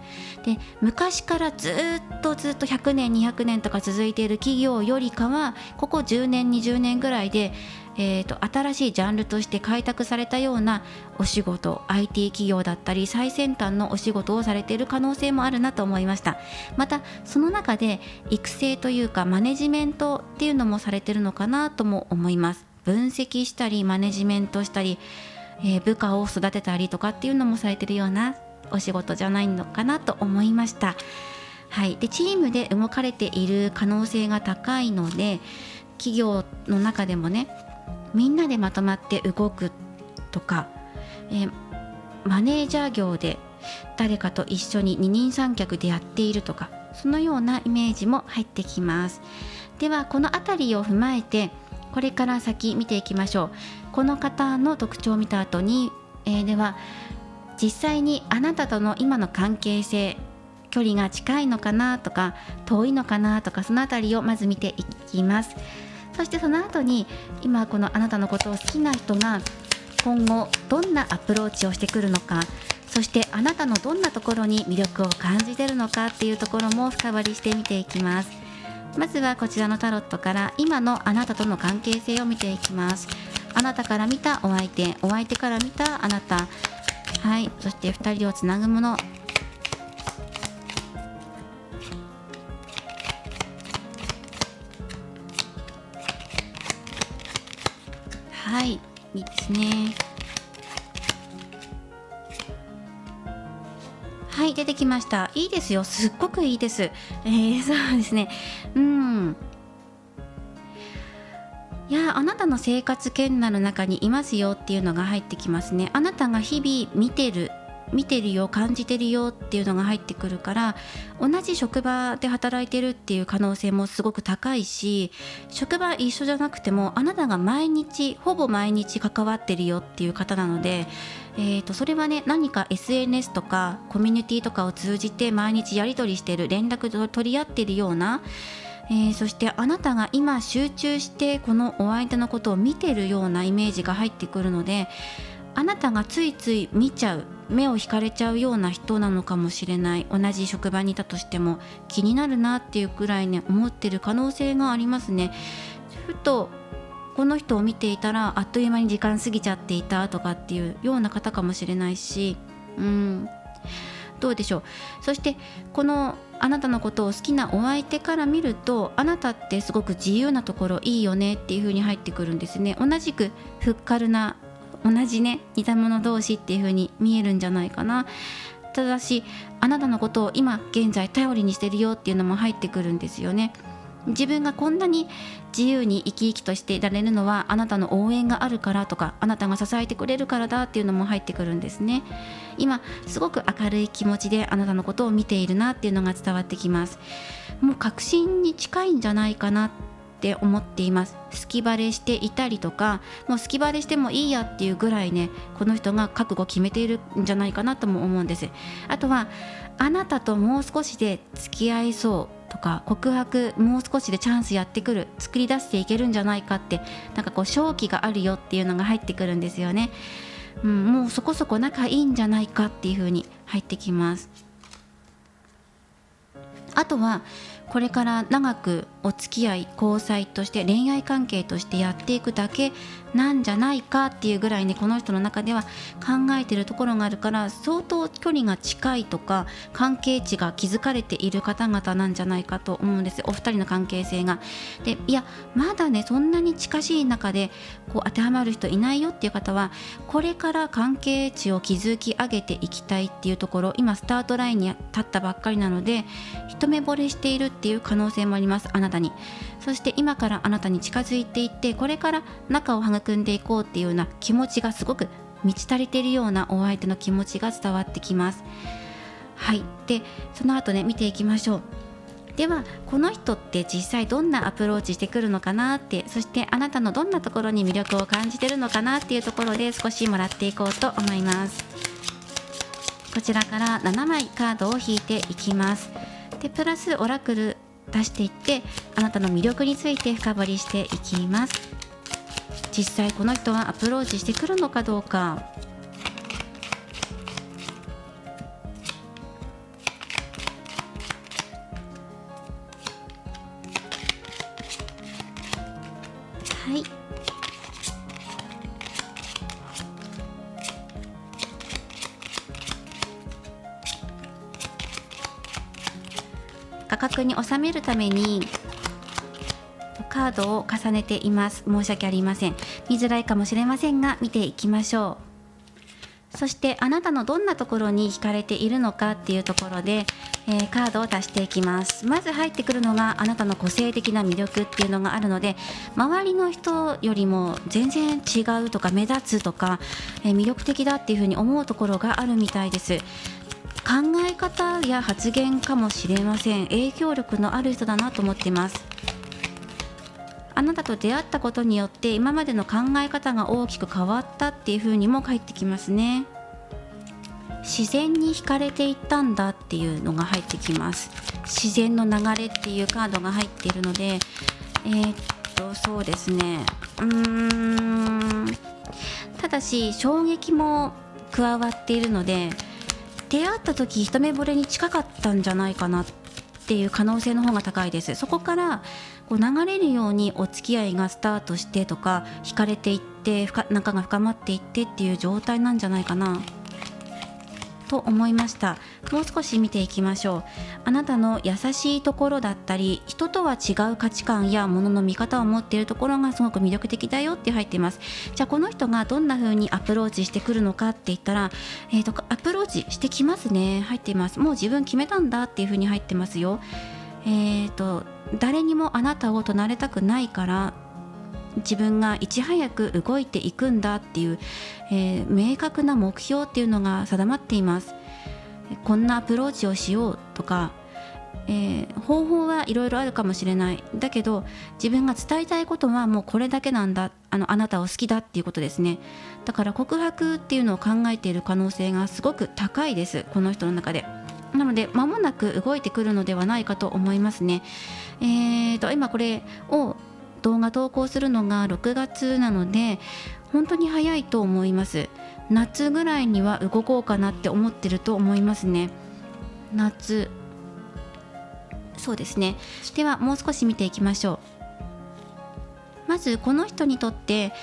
で昔からずっと100年200年とか続いている企業よりかは、ここ10年20年ぐらいで、新しいジャンルとして開拓されたようなお仕事、 IT 企業だったり最先端のお仕事をされている可能性もあるなと思いました。またその中で育成というかマネジメントっていうのもされているのかなとも思います。分析したりマネジメントしたり、部下を育てたりとかっていうのもされているようなお仕事じゃないのかなと思いました。はい、でチームで動かれている可能性が高いので、企業の中でもねみんなでまとまって動くとか、マネージャー業で誰かと一緒に二人三脚でやっているとか、そのようなイメージも入ってきます。ではこのあたりを踏まえてこれから先見ていきましょう。この方の特徴を見た後に、では実際にあなたとの今の関係性、距離が近いのかなとか遠いのかなとか、そのあたりをまず見ていきます。そしてその後に今このあなたのことを好きな人が今後どんなアプローチをしてくるのか、そしてあなたのどんなところに魅力を感じているのかっていうところも深掘りしてみていきます。まずはこちらのタロットから今のあなたとの関係性を見ていきます。あなたから見たお相手、お相手から見たあなた、はい、そして2人をつなぐもの、はい、いいですね。はい、出てきました。いいですよ、すっごくいいです。そうですね、いや、あなたの生活圏内の中にいますよっていうのが入ってきますね。あなたが日々見てるよ、感じてるよっていうのが入ってくるから、同じ職場で働いてるっていう可能性もすごく高いし、職場一緒じゃなくてもあなたがほぼ毎日関わってるよっていう方なので、それはね、何か SNS とかコミュニティとかを通じて毎日やり取りしてる、連絡を取り合ってるような、そしてあなたが今集中してこのお相手のことを見てるようなイメージが入ってくるので、あなたがついつい見ちゃう、目を引かれちゃうような人なのかもしれない。同じ職場にいたとしても気になるなっていうくらいね思ってる可能性がありますね。ふとこの人を見ていたらあっという間に時間過ぎちゃっていたとかっていうような方かもしれないし、どうでしょう。そしてこのあなたのことを好きなお相手から見ると、あなたってすごく自由なところいいよねっていう風に入ってくるんですね。同じくフッカルな、同じね似た者同士っていう風に見えるんじゃないかな。ただしあなたのことを今現在頼りにしてるよっていうのも入ってくるんですよね。自分がこんなに自由に生き生きとしていられるのはあなたの応援があるからとか、あなたが支えてくれるからだっていうのも入ってくるんですね。今すごく明るい気持ちであなたのことを見ているなっていうのが伝わってきます。もう確信に近いんじゃないかなって思っています。好きバレしていたりとか、もう好きバレしてもいいやっていうぐらいね、この人が覚悟を決めているんじゃないかなとも思うんです。あとはあなたともう少しで付き合いそうとか、告白もう少しでチャンスやってくる、作り出していけるんじゃないかって、なんかこう勝機があるよっていうのが入ってくるんですよね。もうそこそこ仲いいんじゃないかっていう風に入ってきます。あとはこれから長くお付き合い、交際として恋愛関係としてやっていくだけなんじゃないかっていうぐらいにこの人の中では考えているところがあるから、相当距離が近いとか関係値が築かれている方々なんじゃないかと思うんです、お二人の関係性が。で、いやまだねそんなに近しい中でこう当てはまる人いないよっていう方は、これから関係値を築き上げていきたいっていうところ、今スタートラインに立ったばっかりなので一目惚れしているっていう可能性もあります、あなたに。そして今からあなたに近づいていって、これから仲を育んでいこうっていうような気持ちがすごく満ち足りているようなお相手の気持ちが伝わってきます。はい。でその後ね見ていきましょう。ではこの人って実際どんなアプローチしてくるのかなって、そしてあなたのどんなところに魅力を感じてるのかなっていうところで少しもらっていこうと思います。こちらから7枚カードを引いていきます。でプラスオラクル出していって、あなたの魅力について深掘りしていきます。実際この人はアプローチしてくるのかどうか。はい。価格に収めるためにカードを重ねています。申し訳ありません。見づらいかもしれませんが見ていきましょう。そしてあなたのどんなところに惹かれているのかっていうところで、カードを足していきます。まず入ってくるのがあなたの個性的な魅力っていうのがあるので、周りの人よりも全然違うとか目立つとか、魅力的だっていうふうに思うところがあるみたいです。考え方や発言かもしれません。影響力のある人だなと思っています。あなたと出会ったことによって今までの考え方が大きく変わったっていう風にも返ってきますね。自然に惹かれていったんだっていうのが入ってきます。自然の流れっていうカードが入っているので、そうですね、ただし衝撃も加わっているので、出会った時一目惚れに近かったんじゃないかなっていう可能性の方が高いです。そこからこう流れるようにお付き合いがスタートしてとか、惹かれていって仲が深まっていってっていう状態なんじゃないかなと思いました。もう少し見ていきましょう。あなたの優しいところだったり、人とは違う価値観や物の見方を持っているところがすごく魅力的だよって入っています。じゃあこの人がどんな風にアプローチしてくるのかって言ったら、アプローチしてきますね。入っています。もう自分決めたんだっていう風に入ってますよ。誰にもあなたを取られたくないから自分がいち早く動いていくんだっていう、明確な目標っていうのが定まっています。こんなアプローチをしようとか、方法はいろいろあるかもしれない。だけど自分が伝えたいことはもうこれだけなんだ。あなたを好きだっていうことですね。だから告白っていうのを考えている可能性がすごく高いです、この人の中で。なので間もなく動いてくるのではないかと思いますね。今これを動画投稿するのが6月なので本当に早いと思います。夏ぐらいには動こうかなって思ってると思いますね。夏、そうですね。ではもう少し見ていきましょう。まずこの人にとって、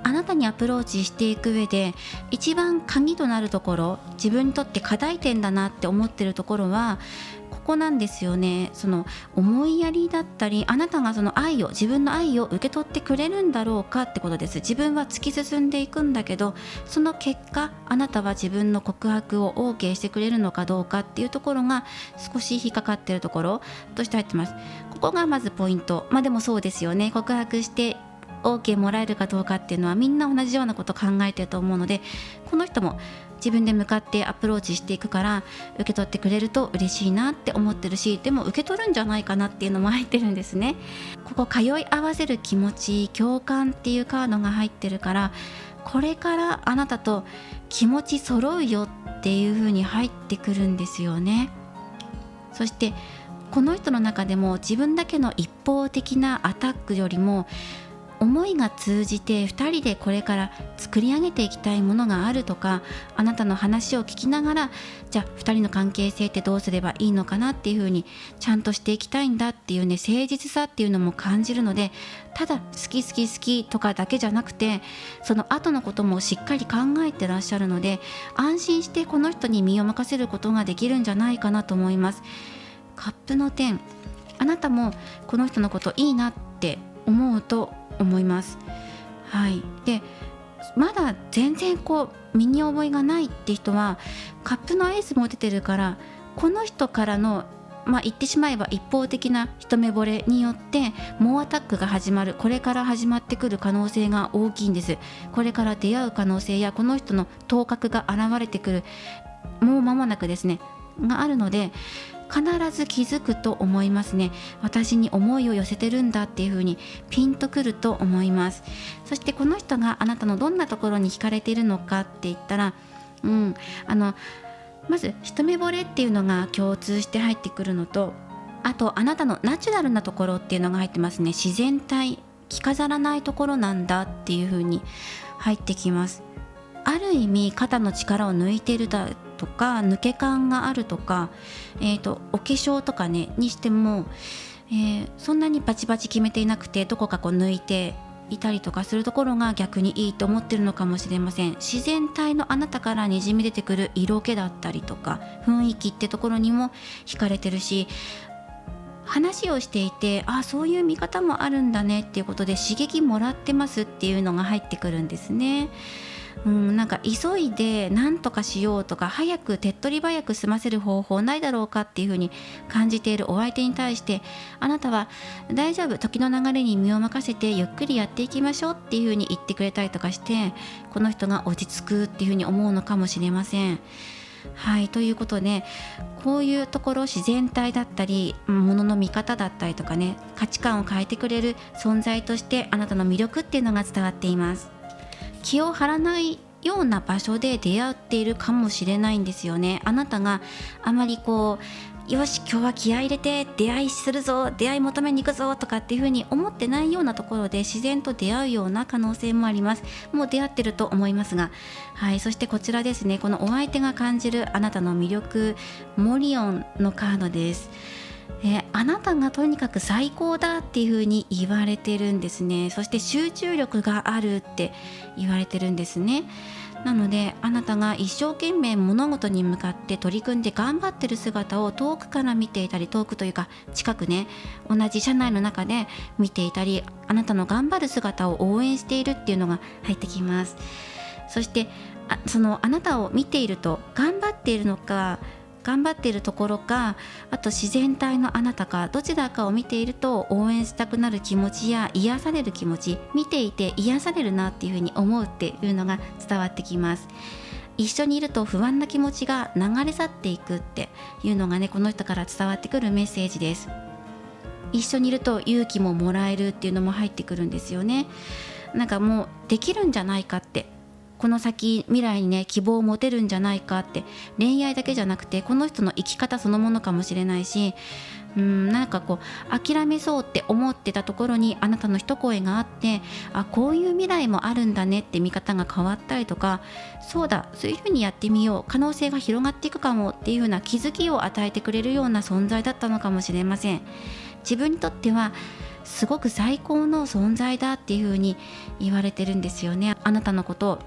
あなたにアプローチしていく上で一番鍵となるところ、自分にとって課題点だなって思ってるところは、ここなんですよね。その思いやりだったり、あなたがその愛を、自分の愛を受け取ってくれるんだろうかってことです。自分は突き進んでいくんだけど、その結果あなたは自分の告白を OK してくれるのかどうかっていうところが少し引っかかっているところとして入ってます。ここがまずポイント。でもそうですよね。告白してOK もらえるかどうかっていうのはみんな同じようなこと考えてると思うので、この人も自分で向かってアプローチしていくから受け取ってくれると嬉しいなって思ってるし、でも受け取るんじゃないかなっていうのも入ってるんですね。ここ通い合わせる気持ち、共感っていうカードが入ってるから、これからあなたと気持ち揃うよっていう風に入ってくるんですよね。そしてこの人の中でも自分だけの一方的なアタックよりも、思いが通じて2人でこれから作り上げていきたいものがあるとか、あなたの話を聞きながら、じゃあ2人の関係性ってどうすればいいのかなっていう風にちゃんとしていきたいんだっていうね、誠実さっていうのも感じるので、ただ好き好き好きとかだけじゃなくて、その後のこともしっかり考えてらっしゃるので、安心してこの人に身を任せることができるんじゃないかなと思います。カップの10、あなたもこの人のこといいなって思うと思います。でまだ全然身に覚えがないって人は、カップのエースも出てるから、この人からの言ってしまえば一方的な一目惚れによって猛アタックが始まる、これから始まってくる可能性が大きいんです。これから出会う可能性や、この人の頭角が現れてくる、もう間もなくですねがあるので、必ず気づくと思いますね。私に思いを寄せてるんだっていう風にピンとくると思います。そしてこの人があなたのどんなところに惹かれているのかって言ったら、まず一目惚れっていうのが共通して入ってくるのと、あとあなたのナチュラルなところっていうのが入ってますね。自然体、着飾らないところなんだっていう風に入ってきます。ある意味肩の力を抜いているだとか、抜け感があるとか、お化粧とかねにしても、そんなにバチバチ決めていなくて、どこか抜いていたりとかするところが逆にいいと思ってるのかもしれません。自然体のあなたからにじみ出てくる色気だったりとか雰囲気ってところにも惹かれてるし、話をしていて、そういう見方もあるんだねっていうことで刺激もらってますっていうのが入ってくるんですね。なんか急いで何とかしようとか、早く手っ取り早く済ませる方法ないだろうかっていうふうに感じているお相手に対して、あなたは大丈夫、時の流れに身を任せてゆっくりやっていきましょうっていうふうに言ってくれたりとかして、この人が落ち着くっていうふうに思うのかもしれません。ということで、こういうところ、自然体だったり物の見方だったりとかね、価値観を変えてくれる存在としてあなたの魅力っていうのが伝わっています。気を張らないような場所で出会っているかもしれないんですよね。あなたがあまりよし今日は気合い入れて出会いするぞ、出会い求めに行くぞとかっていう風に思ってないようなところで自然と出会うような可能性もあります。もう出会ってると思いますが、そしてこちらですね、このお相手が感じるあなたの魅力、モリオンのカードです。あなたがとにかく最高だっていう風に言われてるんですね。そして集中力があるって言われてるんですね。なのであなたが一生懸命物事に向かって取り組んで頑張ってる姿を遠くから見ていたり、遠くというか近くね、同じ車内の中で見ていたり、あなたの頑張る姿を応援しているっていうのが入ってきます。そしてそのあなたを見ていると、頑張っているのか、頑張っているところか、あと自然体のあなたか、どちらかを見ていると応援したくなる気持ちや癒される気持ち、見ていて癒されるなっていうふうに思うっていうのが伝わってきます。一緒にいると不安な気持ちが流れ去っていくっていうのがね、この人から伝わってくるメッセージです。一緒にいると勇気ももらえるっていうのも入ってくるんですよね。なんかもうできるんじゃないかって、この先未来にね希望を持てるんじゃないかって、恋愛だけじゃなくてこの人の生き方そのものかもしれないし、なんか諦めそうって思ってたところにあなたの一声があって、こういう未来もあるんだねって見方が変わったりとか、そうだ、そういう風にやってみよう、可能性が広がっていくかもっていう風な気づきを与えてくれるような存在だったのかもしれません。自分にとってはすごく最高の存在だっていう風に言われてるんですよね。あなたのことを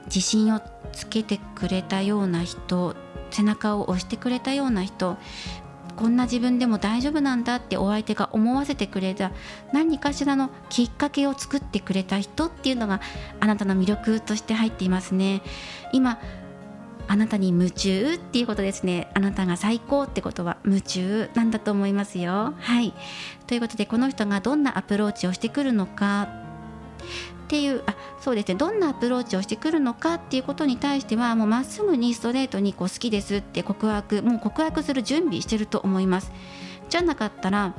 自信をつけてくれたような人、背中を押してくれたような人、こんな自分でも大丈夫なんだってお相手が思わせてくれた何かしらのきっかけを作ってくれた人っていうのがあなたの魅力として入っていますね。今あなたに夢中っていうことですね。あなたが最高ってことは夢中なんだと思いますよ。はい。ということでこの人がどんなアプローチをしてくるのかっていうそうですね、どんなアプローチをしてくるのかっていうことに対してはもうまっすぐにストレートに好きですって告白する準備してると思います。じゃなかったら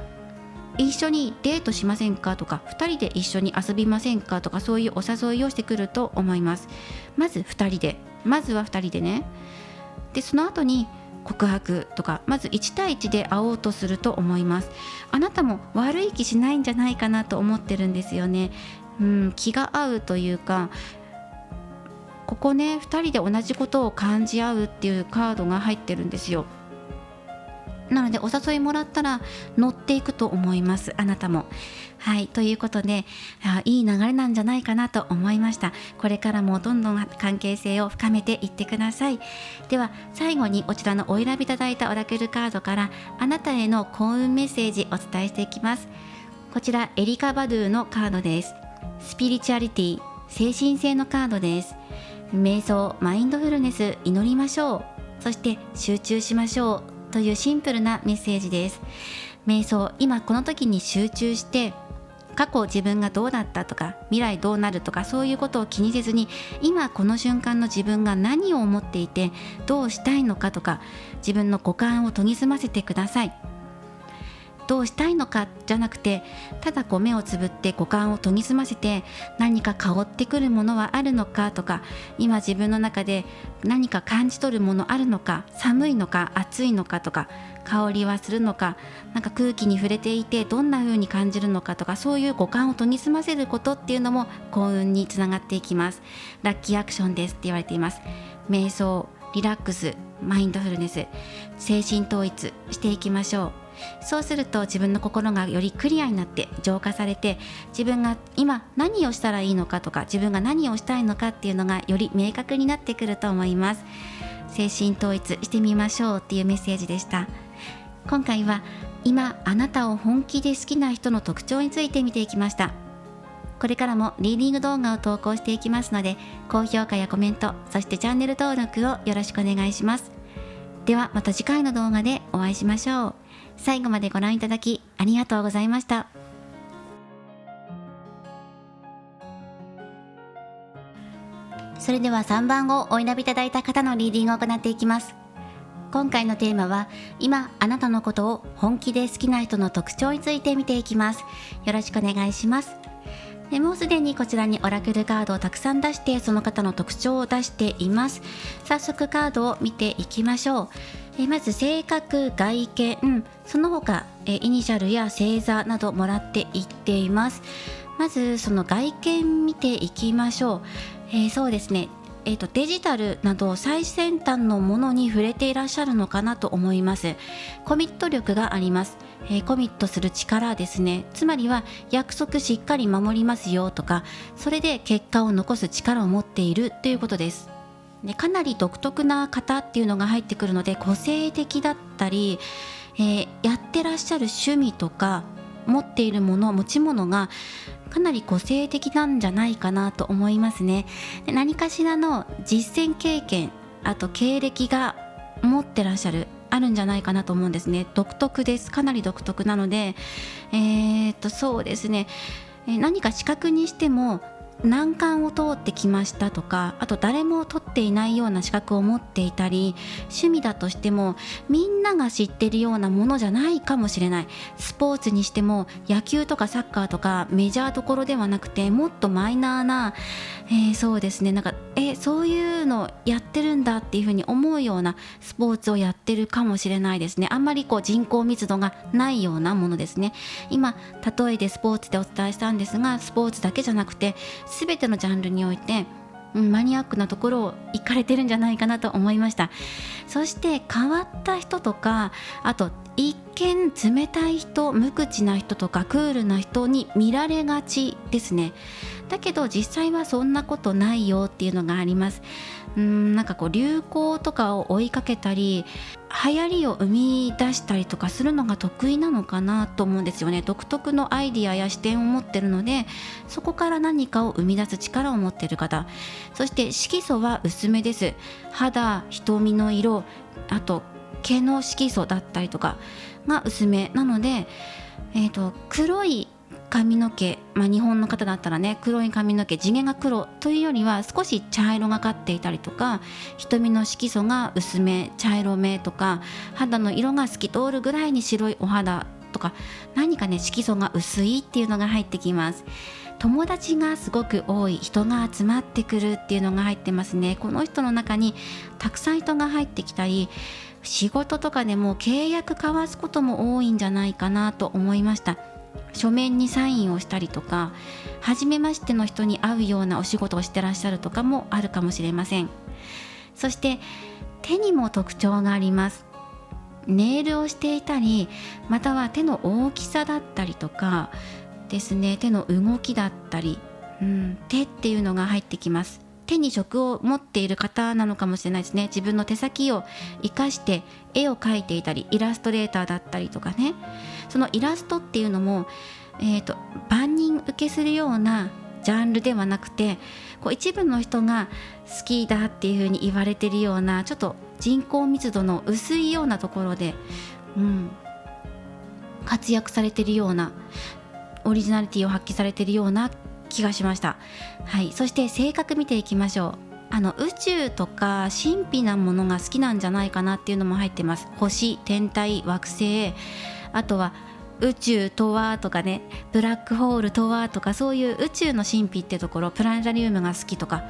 一緒にデートしませんかとか2人で一緒に遊びませんかとかそういうお誘いをしてくると思います。まずは2人でね。でその後に告白とかまず1対1で会おうとすると思います。あなたも悪い気しないんじゃないかなと思ってるんですよね。気が合うというか、ここね2人で同じことを感じ合うっていうカードが入ってるんですよ。なのでお誘いもらったら乗っていくと思います、あなたも。はい、ということでいい流れなんじゃないかなと思いました。これからもどんどん関係性を深めていってください。では最後にこちらのお選びいただいたオラクルカードからあなたへの幸運メッセージお伝えしていきます。こちらエリカ・バドゥのカードです。スピリチュアリティ、精神性のカードです。瞑想、マインドフルネス、祈りましょう、そして集中しましょうというシンプルなメッセージです。瞑想、今この時に集中して過去自分がどうだったとか未来どうなるとかそういうことを気にせずに今この瞬間の自分が何を思っていてどうしたいのかとか自分の五感を研ぎ澄ませてください。どうしたいのかじゃなくてただ目をつぶって五感を研ぎ澄ませて何か香ってくるものはあるのかとか今自分の中で何か感じ取るものあるのか、寒いのか暑いのかとか香りはするのか、なんか空気に触れていてどんな風に感じるのかとかそういう五感を研ぎ澄ませることっていうのも幸運につながっていきます。ラッキーアクションですって言われています。瞑想、リラックス、マインドフルネス、精神統一していきましょう。そうすると自分の心がよりクリアになって浄化されて自分が今何をしたらいいのかとか自分が何をしたいのかっていうのがより明確になってくると思います。精神統一してみましょうっていうメッセージでした。今回は今あなたを本気で好きな人の特徴について見ていきました。これからもリーディング動画を投稿していきますので高評価やコメント、そしてチャンネル登録をよろしくお願いします。ではまた次回の動画でお会いしましょう。最後までご覧いただきありがとうございました。それでは3番をお選びいただいた方のリーディングを行っていきます。今回のテーマは今あなたのことを本気で好きな人の特徴について見ていきます。よろしくお願いします。もうすでにこちらにオラクルカードをたくさん出してその方の特徴を出しています。早速カードを見ていきましょう。まず性格、外見、その他イニシャルや星座などもらっていっています。まずその外見見ていきましょう。そうですね、デジタルなど最先端のものに触れていらっしゃるのかなと思います。コミット力があります。コミットする力ですね。つまりは約束しっかり守りますよとか、それで結果を残す力を持っているということです。かなり独特な方っていうのが入ってくるので個性的だったり、やってらっしゃる趣味とか持っているもの、持ち物がかなり個性的なんじゃないかなと思いますね。で何かしらの実践経験、あと経歴が持ってらっしゃる、あるんじゃないかなと思うんですね。独特です。かなり独特なので、そうですね、何か資格にしても難関を通ってきましたとか、あと誰も取っていないような資格を持っていたり、趣味だとしてもみんなが知ってるようなものじゃないかもしれない。スポーツにしても野球とかサッカーとかメジャーどころではなくてもっとマイナーな、そうですね、なんかそういうのやってるんだっていうふうに思うようなスポーツをやってるかもしれないですね。あんまり人口密度がないようなものですね。今例えでスポーツでお伝えしたんですが、スポーツだけじゃなくて全てのジャンルにおいてマニアックなところを行かれてるんじゃないかなと思いました。そして変わった人とか、あと一見冷たい人、無口な人とかクールな人に見られがちですね。だけど実際はそんなことないよっていうのがあります。なんかこう流行とかを追いかけたり流行りを生み出したりとかするのが得意なのかなと思うんですよね。独特のアイディアや視点を持ってるので、そこから何かを生み出す力を持っている方。そして色素は薄めです。肌、瞳の色、あと毛の色素だったりとかが薄めなので、黒い髪の毛、日本の方だったらね、黒い髪の毛、地毛が黒というよりは少し茶色がかっていたりとか、瞳の色素が薄め、茶色めとか、肌の色が透き通るぐらいに白いお肌とか、何かね色素が薄いっていうのが入ってきます。友達がすごく多い、人が集まってくるっていうのが入ってますね。この人の中にたくさん人が入ってきたり、仕事とかでも契約交わすことも多いんじゃないかなと思いました。書面にサインをしたりとか、初めましての人に会うようなお仕事をしてらっしゃるとかもあるかもしれません。そして手にも特徴があります。ネイルをしていたり、または手の大きさだったりとかですね、手の動きだったり、手っていうのが入ってきます。手に職を持っている方なのかもしれないですね。自分の手先を生かして絵を描いていたり、イラストレーターだったりとかね。そのイラストっていうのも、万人受けするようなジャンルではなくて、こう一部の人が好きだっていう風に言われているような、ちょっと人口密度の薄いようなところで、活躍されているような、オリジナリティを発揮されているような気がしました。はい、そして性格見ていきましょう。宇宙とか神秘なものが好きなんじゃないかなっていうのも入ってます。星、天体、惑星、あとは宇宙とはとかね、ブラックホールとはとか、そういう宇宙の神秘ってところ、プラネタリウムが好きとか、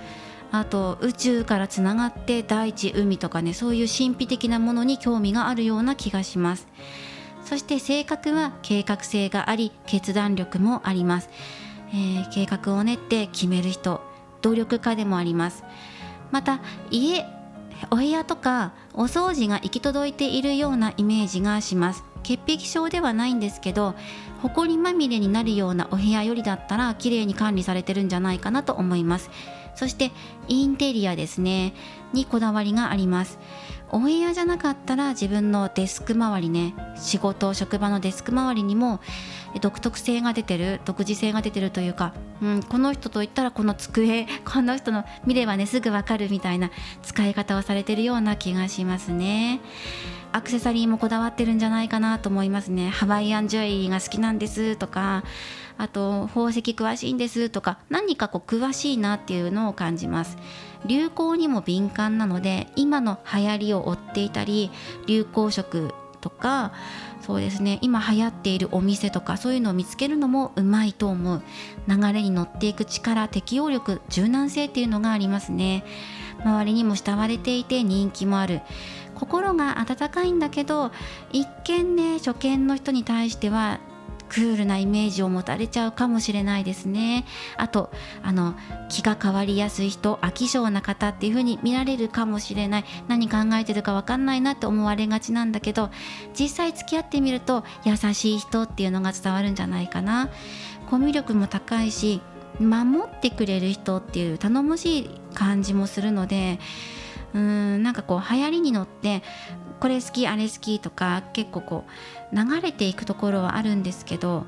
あと宇宙からつながって大地、海とかね、そういう神秘的なものに興味があるような気がします。そして性格は計画性があり、決断力もあります。計画を練って決める人、努力家でもあります。またお部屋とかお掃除が行き届いているようなイメージがします。潔癖症ではないんですけど、埃まみれになるようなお部屋よりだったら綺麗に管理されてるんじゃないかなと思います。そしてインテリアですねにこだわりがあります。お部屋じゃなかったら自分のデスク周りね、仕事職場のデスク周りにも独特性が出てる、独自性が出てるというか、この人といったらこの机、この人の見ればねすぐわかるみたいな使い方をされてるような気がしますね。アクセサリーもこだわってるんじゃないかなと思いますね。ハワイアンジュエリーが好きなんですとか、あと宝石詳しいんですとか、何かこう詳しいなっていうのを感じます。流行にも敏感なので、今の流行りを追っていたり、流行色とか、そうですね、今流行っているお店とか、そういうのを見つけるのもうまいと思う。流れに乗っていく力、適応力、柔軟性っていうのがありますね。周りにも慕われていて人気もある。心が温かいんだけど、一見ね初見の人に対してはクールなイメージを持たれちゃうかもしれないですね。あと気が変わりやすい人、飽き性な方っていう風に見られるかもしれない。何考えてるか分かんないなって思われがちなんだけど、実際付き合ってみると優しい人っていうのが伝わるんじゃないかな。コミュ力も高いし、守ってくれる人っていう頼もしい感じもするので、なんかこう流行りに乗ってこれ好きあれ好きとか結構こう流れていくところはあるんですけど、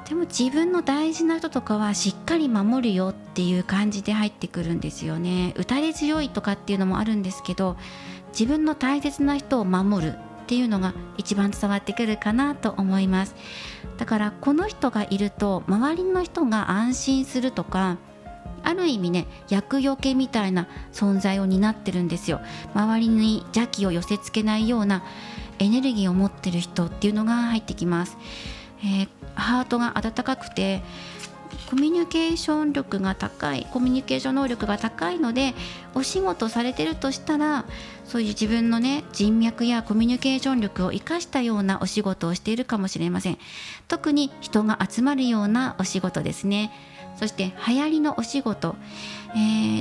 でも自分の大事な人とかはしっかり守るよっていう感じで入ってくるんですよね。打たれ強いとかっていうのもあるんですけど、自分の大切な人を守るっていうのが一番伝わってくるかなと思います。だからこの人がいると周りの人が安心するとか、ある意味ね厄除けみたいな存在を担ってるんですよ。周りに邪気を寄せつけないようなエネルギーを持ってる人っていうのが入ってきます。ハートが温かくてコミュニケーション力が高い、コミュニケーション能力が高いので、お仕事されてるとしたらそういう自分のね人脈やコミュニケーション力を生かしたようなお仕事をしているかもしれません。特に人が集まるようなお仕事ですね。そして流行りのお仕事、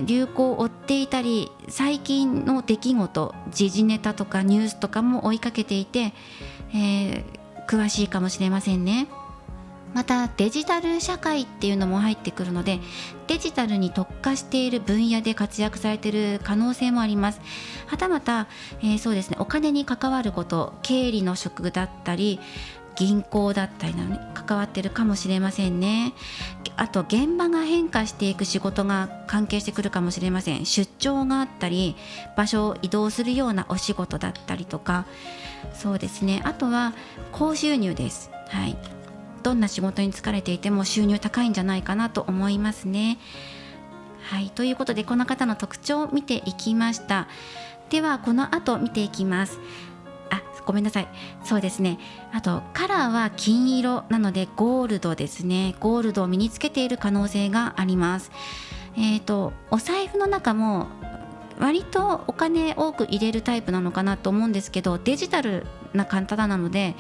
流行を追っていたり、最近の出来事、時事ネタとかニュースとかも追いかけていて、詳しいかもしれませんね。またデジタル社会っていうのも入ってくるので、デジタルに特化している分野で活躍されている可能性もあります。はたまた、そうですね、お金に関わること、経理の職だったり銀行だったりなのに関わっているかもしれませんね。あと現場が変化していく仕事が関係してくるかもしれません。出張があったり場所を移動するようなお仕事だったりとか、そうですね、あとは高収入です。はい、どんな仕事に疲れていても収入高いんじゃないかなと思いますね。はい、ということでこの方の特徴を見ていきました。ではこの後見ていきます。ごめんなさい。そうですね。あとカラーは金色なのでゴールドですね。ゴールドを身につけている可能性があります。お財布の中も割とお金多く入れるタイプなのかなと思うんですけど、デジタルな方なので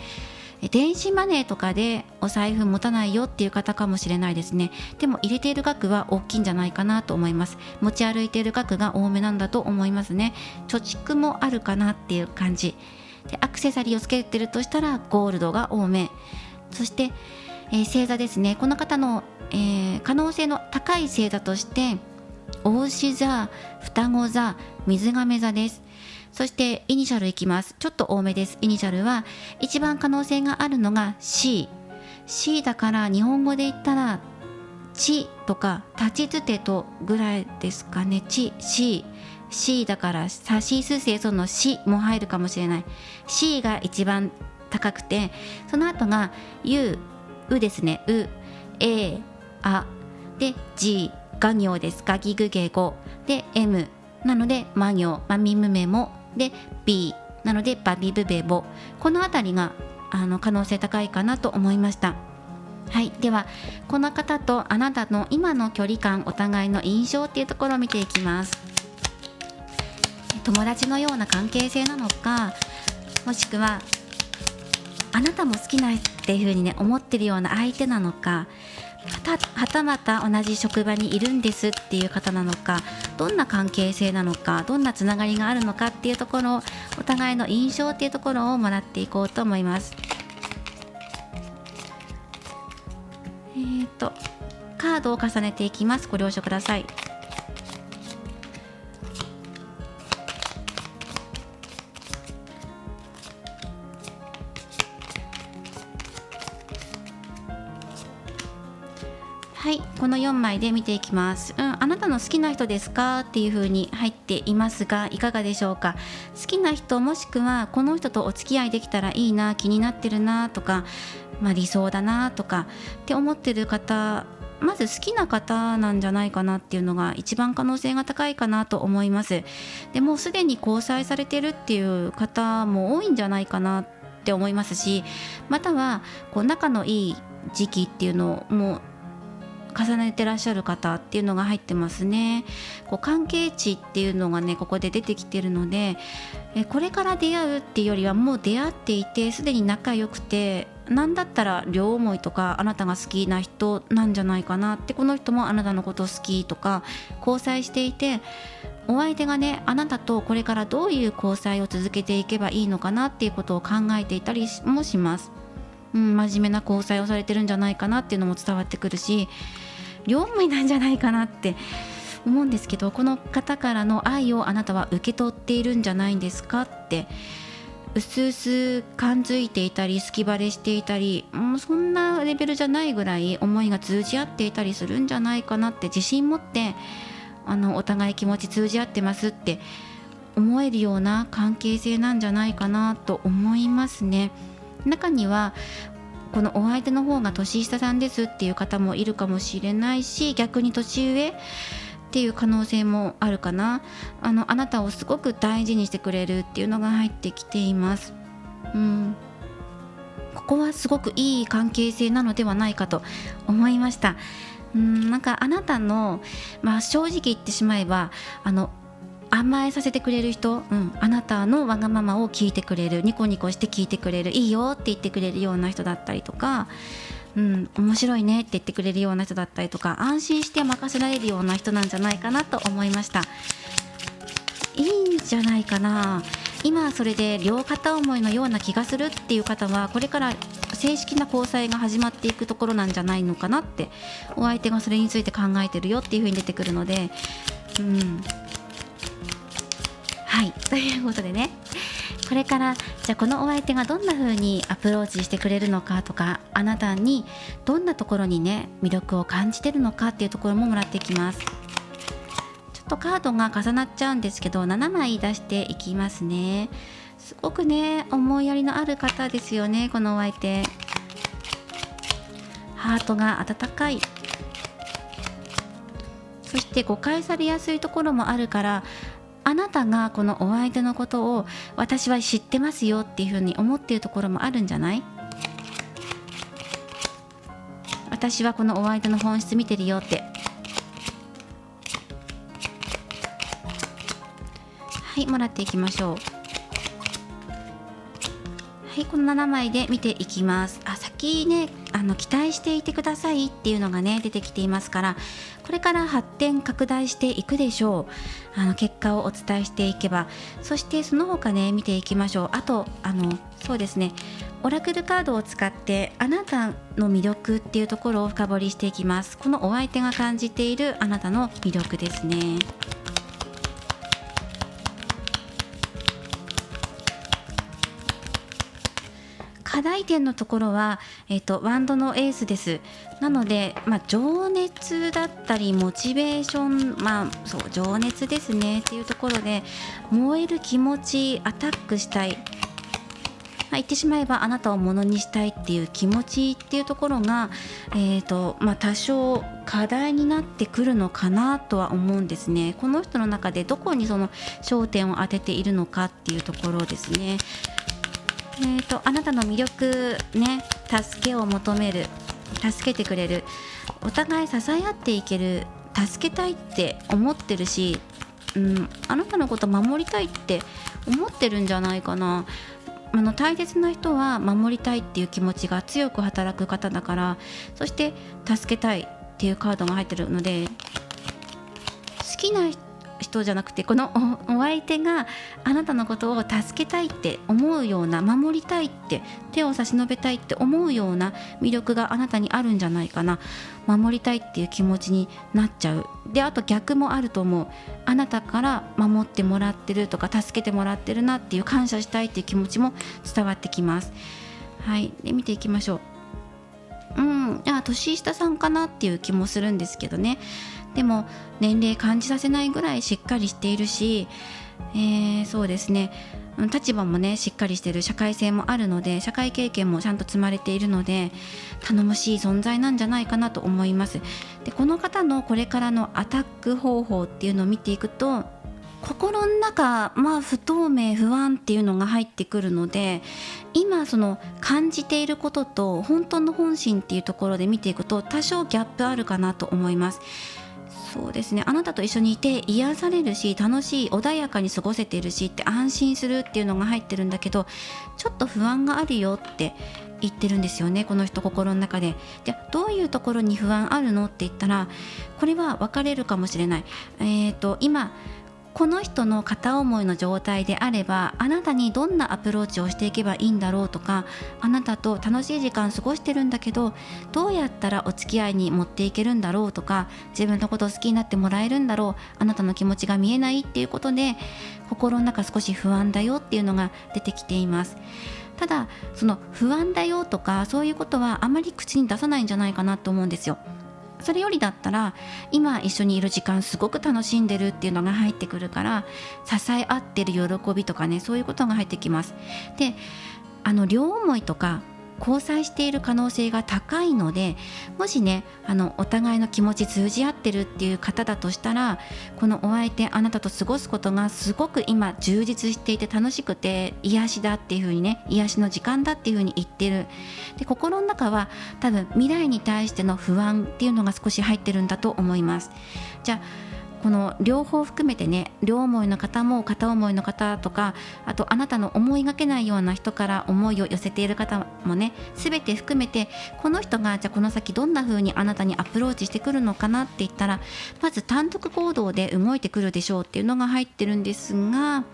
電子マネーとかでお財布持たないよっていう方かもしれないですね。でも入れている額は大きいんじゃないかなと思います。持ち歩いている額が多めなんだと思いますね。貯蓄もあるかなっていう感じで、アクセサリーをつけてるとしたらゴールドが多め。そして、星座ですね。この方の、可能性の高い星座として牡牛座、双子座、水亀座です。そしてイニシャルいきます。ちょっと多めです。イニシャルは一番可能性があるのが C だから、日本語で言ったら地とか立ちつてとぐらいですかね。C だからさしすせその C も入るかもしれない。 C が一番高くて、その後が U ですね。あで G が行です。がぎぐげごで M なのでま行、まみむめもで B なのでバビブベボ。このあたりが可能性高いかなと思いました。はい、ではこの方とあなたの今の距離感、お互いの印象っていうところを見ていきます。友達のような関係性なのか、もしくはあなたも好きなっていう風にね思ってるような相手なのか、はたまた同じ職場にいるんですっていう方なのか、どんな関係性なのか、どんなつながりがあるのかっていうところを、お互いの印象っていうところをもらっていこうと思います。カードを重ねていきます。ご了承ください。はい、この4枚で見ていきます。あなたの好きな人ですかっていう風に入っていますが、いかがでしょうか。好きな人、もしくはこの人とお付き合いできたらいいな、気になってるなとか、理想だなとかって思ってる方、まず好きな方なんじゃないかなっていうのが一番可能性が高いかなと思います。でもうすでに交際されてるっていう方も多いんじゃないかなって思いますし、またはこう仲のいい時期っていうのも重ねてらっしゃる方っていうのが入ってますね。こう関係値っていうのがねここで出てきてるので、これから出会うっていうよりはもう出会っていてすでに仲良くて、なんだったら両思いとかあなたが好きな人なんじゃないかなって、この人もあなたのこと好きとか交際していて、お相手がねあなたとこれからどういう交際を続けていけばいいのかなっていうことを考えていたりもします。真面目な交際をされてるんじゃないかなっていうのも伝わってくるし、両思いなんじゃないかなって思うんですけど、この方からの愛をあなたは受け取っているんじゃないんですかって、うすうす感づいていたり好きバレしていたり、そんなレベルじゃないぐらい思いが通じ合っていたりするんじゃないかなって、自信持ってお互い気持ち通じ合ってますって思えるような関係性なんじゃないかなと思いますね。中にはこのお相手の方が年下さんですっていう方もいるかもしれないし、逆に年上っていう可能性もあるかな。あなたをすごく大事にしてくれるっていうのが入ってきています。ここはすごくいい関係性なのではないかと思いました。なんかあなたの、正直言ってしまえば甘えさせてくれる人、あなたのわがままを聞いてくれる、ニコニコして聞いてくれる、いいよって言ってくれるような人だったりとか、面白いねって言ってくれるような人だったりとか、安心して任せられるような人なんじゃないかなと思いました。いいんじゃないかな。今それで両片思いのような気がするっていう方は、これから正式な交際が始まっていくところなんじゃないのかなって、お相手がそれについて考えてるよっていう風に出てくるので、はいということでね、これからじゃあこのお相手がどんな風にアプローチしてくれるのかとか、あなたにどんなところにね魅力を感じてるのかっていうところももらっていきます。ちょっとカードが重なっちゃうんですけど、7枚出していきますね。すごくね思いやりのある方ですよね、このお相手。ハートが温かい。そして誤解されやすいところもあるから、あなたがこのお相手のことを私は知ってますよっていうふうに思っているところもあるんじゃない？私はこのお相手の本質見てるよって。はい、もらっていきましょう。はい、この7枚で見ていきます。先ね期待していてくださいっていうのがね出てきていますから、これから発展拡大していくでしょう。結果をお伝えしていけば。そしてその他ね見ていきましょう。あとそうですね、オラクルカードを使ってあなたの魅力っていうところを深掘りしていきます。このお相手が感じているあなたの魅力ですね。課題点のところは、ワンドのエースです。なので、情熱だったりモチベーション、そう情熱ですねっていうところで、燃える気持ち、アタックしたい、言ってしまえばあなたをものにしたいっていう気持ちっていうところが、多少課題になってくるのかなとは思うんですね。この人の中でどこにその焦点を当てているのかっていうところですね。あなたの魅力ね、助けを求める、助けてくれる、お互い支え合っていける、助けたいって思ってるし、あなたのこと守りたいって思ってるんじゃないかな。大切な人は守りたいっていう気持ちが強く働く方だから、そして助けたいっていうカードが入ってるので、好きな人じゃなくて、この お相手があなたのことを助けたいって思うような、守りたいって手を差し伸べたいって思うような魅力があなたにあるんじゃないかな。守りたいっていう気持ちになっちゃう。で、あと逆もあると思う。あなたから守ってもらってるとか助けてもらってるなっていう、感謝したいっていう気持ちも伝わってきます。はい、で見ていきましょう。年下さんかなっていう気もするんですけどね。でも年齢感じさせないぐらいしっかりしているし、そうですね、立場もねしっかりしている、社会性もあるので、社会経験もちゃんと積まれているので、頼もしい存在なんじゃないかなと思います。で、この方のこれからのアタック方法っていうのを見ていくと、心の中、不透明不安っていうのが入ってくるので、今その感じていることと本当の本心っていうところで見ていくと、多少ギャップあるかなと思います。そうですね、あなたと一緒にいて癒されるし、楽しい、穏やかに過ごせているしって、安心するっていうのが入ってるんだけど、ちょっと不安があるよって言ってるんですよね、この人心の中で。じゃあどういうところに不安あるのって言ったら、これは分かれるかもしれない。今この人の片思いの状態であれば、あなたにどんなアプローチをしていけばいいんだろうとか、あなたと楽しい時間過ごしてるんだけど、どうやったらお付き合いに持っていけるんだろうとか、自分のことを好きになってもらえるんだろう、あなたの気持ちが見えないっていうことで、心の中少し不安だよっていうのが出てきています。ただその不安だよとかそういうことはあまり口に出さないんじゃないかなと思うんですよ。それよりだったら、今一緒にいる時間すごく楽しんでるっていうのが入ってくるから、支え合ってる喜びとかね、そういうことが入ってきます。で、両思いとか交際している可能性が高いので、もしねお互いの気持ち通じ合ってるっていう方だとしたら、このお相手、あなたと過ごすことがすごく今充実していて楽しくて癒しだっていう風にね、癒しの時間だっていう風に言ってる。で、心の中は多分未来に対しての不安っていうのが少し入ってるんだと思います。じゃあこの両方含めてね、両思いの方も片思いの方とか、あとあなたの思いがけないような人から思いを寄せている方もね、全て含めて、この人がじゃあこの先どんな風にあなたにアプローチしてくるのかなって言ったら、まず単独行動で動いてくるでしょうっていうのが入ってるんですが、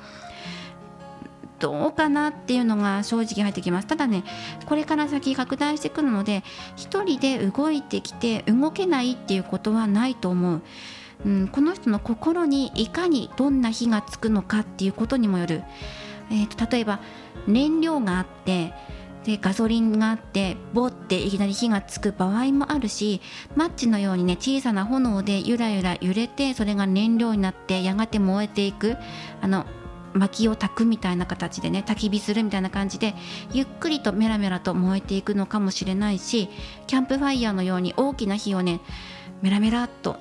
どうかなっていうのが正直入ってきます。ただね、これから先拡大してくるので、一人で動いてきて動けないっていうことはないと思う。この人の心にいかにどんな火がつくのかっていうことにもよる。例えば燃料があってでガソリンがあってボッていきなり火がつく場合もあるし、マッチのようにね、小さな炎でゆらゆら揺れて、それが燃料になってやがて燃えていく、薪を焚くみたいな形でね、焚き火するみたいな感じでゆっくりとメラメラと燃えていくのかもしれないし、キャンプファイヤーのように大きな火をねメラメラっと